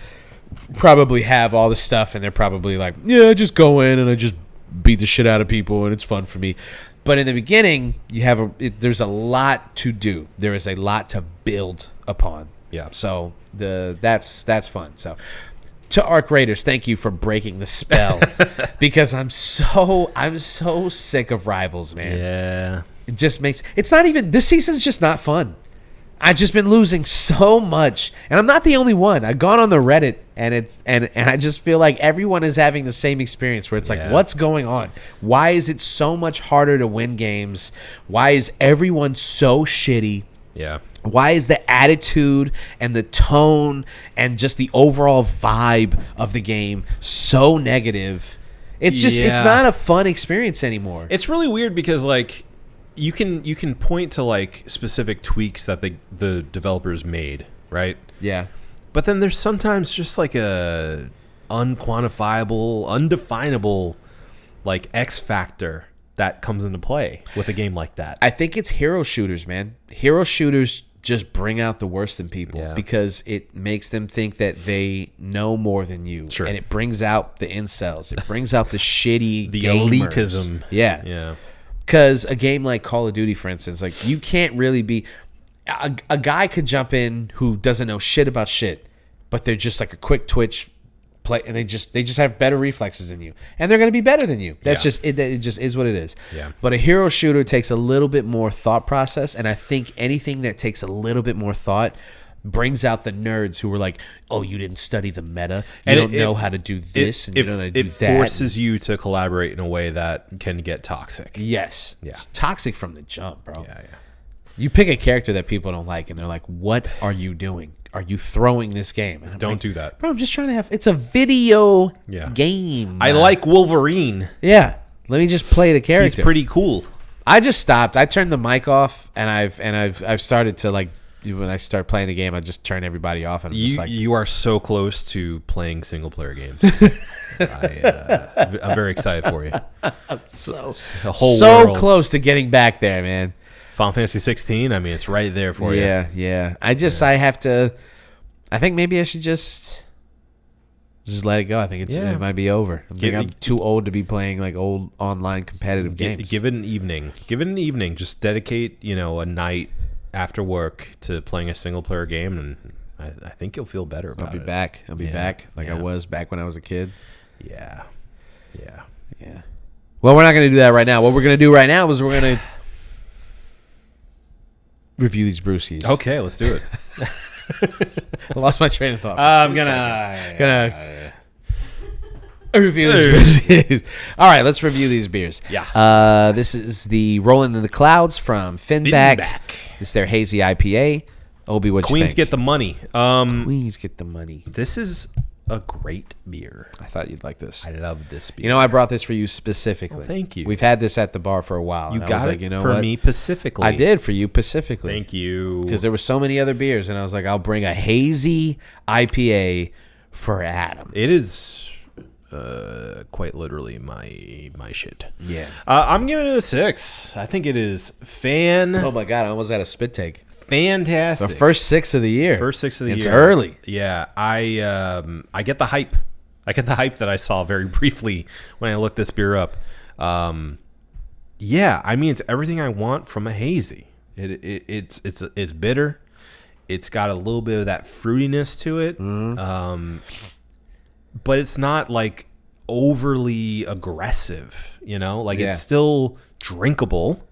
probably have all the stuff, and they're probably like, yeah, I just go in and I just beat the shit out of people, and it's fun for me. But in the beginning, there's a lot to do. There is a lot to build upon. Yeah. So that's fun. So to Arc Raiders, thank you for breaking the spell because I'm so sick of Rivals, man. Yeah. It just it's not even this season's just not fun. I've just been losing so much, and I'm not the only one. I've gone on the Reddit, and I just feel like everyone is having the same experience where it's like, what's going on? Why is it so much harder to win games? Why is everyone so shitty? Yeah. Why is the attitude and the tone and just the overall vibe of the game so negative? It's just it's not a fun experience anymore. It's really weird because like you can point to like specific tweaks that the developers made, right? Yeah. But then there's sometimes just like a unquantifiable, undefinable like X factor that comes into play with a game like that. I think it's hero shooters, man. Hero shooters just bring out the worst in people because it makes them think that they know more than you. Sure. And it brings out the incels. It brings out the shitty the gamers. elitism. Yeah. Yeah. Because a game like Call of Duty, for instance, like you can't really be a guy could jump in who doesn't know shit about shit, but they're just like a quick twitch play, and they just have better reflexes than you, and they're going to be better than you. That's just it. It just is what it is. Yeah. But a hero shooter takes a little bit more thought process, and I think anything that takes a little bit more thought brings out the nerds who were like, "Oh, you didn't study the meta. You don't know how to do this, and you don't know how to do that." It forces you to collaborate in a way that can get toxic. Yes. Yeah. It's toxic from the jump, bro. Yeah. You pick a character that people don't like, and they're like, "What are you doing? Are you throwing this game?" And I'm Don't like, do that. bro. I'm just trying to have. It's a video game. I like Wolverine. Yeah. Let me just play the character. He's pretty cool. I just stopped. I turned the mic off, and I've started to like. When I start playing the game, I just turn everybody off, and I'm just like, you are so close to playing single player games. I'm very excited for you. I'm so world. close to getting back there, man. Final Fantasy 16. I mean, it's right there for you. Yeah. I have to. I think maybe I should just let it go. I think it might be over. I'm too old to be playing like old online competitive games. Give it an evening. Just dedicate, a night after work to playing a single player game, and I think you'll feel better about it. I'll be back like I was back when I was a kid. Yeah. Well, we're not going to do that right now. What we're going to do right now is we're going to review these brewskis. Okay, let's do it. I lost my train of thought. I'm gonna review these beers. All right, let's review these beers. Yeah. This is the Rolling in the Clouds from Finback. This is their hazy IPA. Obi, what you think? Queens get the money. Queens get the money. This is a great beer. I thought you'd like this. I love this beer. You know, I brought this for you specifically. Well, thank you. We've had this at the bar for a while. You and I got was it like, you know for what? me specifically. I did for you specifically. Thank you. Because there were so many other beers, and I was like, I'll bring a hazy IPA for Adam. It is quite literally my shit. Yeah. I'm giving it a 6. I think it is Oh my God, I almost had a spit take. fantastic. The first 6 of the year. First 6 of the It's year. early. Yeah, I get the hype. I get the hype that I saw very briefly when I looked this beer up. Yeah, I mean, it's everything I want from a hazy. It's bitter. It's got a little bit of that fruitiness to it. But it's not like overly aggressive, you know? Like Yeah. it's still drinkable,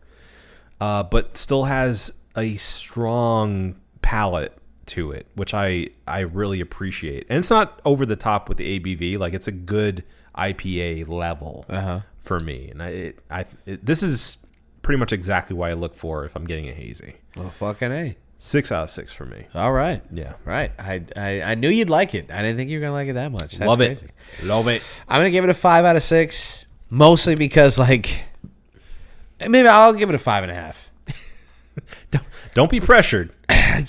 but still has a strong palate to it, which I really appreciate. And it's not over the top with the ABV. Like it's a good IPA level for me. And this is pretty much exactly what I look for if I'm getting a hazy. Well, fucking A. 6 out of 6 for me. All right. Yeah. Right. I knew you'd like it. I didn't think you were going to like it that much. That's Love crazy. it. Love it. I'm going to give it a 5 out of 6, mostly because, like, maybe I'll give it a 5.5. Don't be pressured.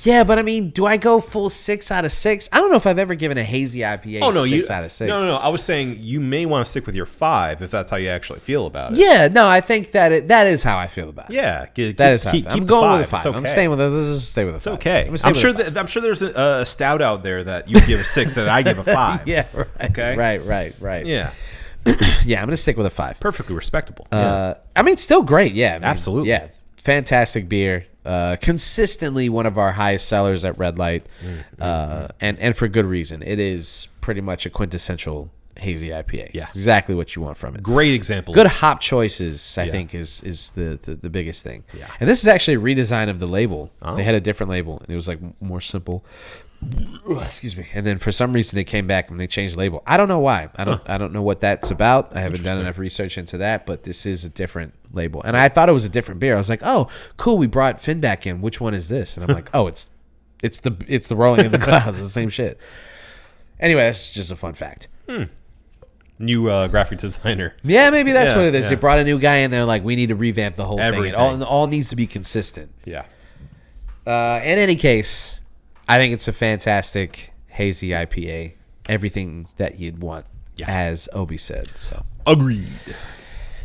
Yeah, but I mean, do I go full 6 out of 6? I don't know if I've ever given a hazy IPA 6 out of 6. No. I was saying you may want to stick with your 5 if that's how you actually feel about it. Yeah, no, I think that is how I feel about it. Yeah, That is how I feel. I'm going with a 5. It's okay. I'm staying with it. Let's just stay with a 5. It's okay. I'm sure I'm sure there's a stout out there that you give a 6 and I give a 5. Yeah, right. Okay. Right. Yeah. Yeah, I'm going to stick with a 5. Perfectly respectable. Yeah. I mean, still great. Yeah, I mean, Absolutely. Yeah, fantastic beer. Consistently one of our highest sellers at Red Light, and for good reason. It is pretty much a quintessential hazy IPA. Yeah. Exactly what you want from it. Great example. Good hop choices, I think, is the biggest thing. Yeah. And this is actually a redesign of the label. Oh. They had a different label, and it was like more simple. Excuse me. And then for some reason they came back and they changed the label. I don't know why. I don't know what that's about. I haven't done enough research into that, but this is a different label. And I thought it was a different beer. I was like, oh, cool. We brought Finback in. Which one is this? And I'm like, oh, it's the Rolling in the Clouds. It's the same shit. Anyway, that's just a fun fact. New graphic designer. Yeah, maybe that's Yeah, what it is. yeah. They brought a new guy in there, like, we need to revamp the whole Everything. thing. It all needs to be consistent. Yeah. In any case, I think it's a fantastic hazy IPA. Everything that you'd want, as Obi said. So, Agreed.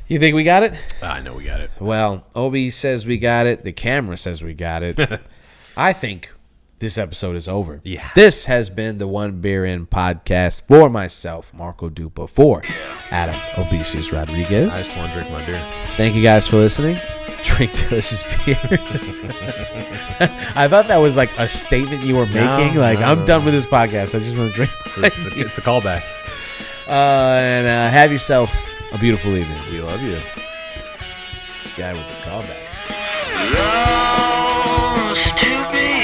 you think we got it? I know we got it. Well, Obi says we got it. The camera says we got it. I think this episode is over. Yeah. This has been the One Beer In podcast for myself, Marco Dupa, for Adam Obesius Rodriguez. I just want to drink my beer. Thank you guys for listening. Drink delicious beer. I thought that was like a statement you were making. I'm done with this podcast. I just want to drink. It's a callback. And have yourself a beautiful evening. We love you. Guy with the callbacks. Lost to be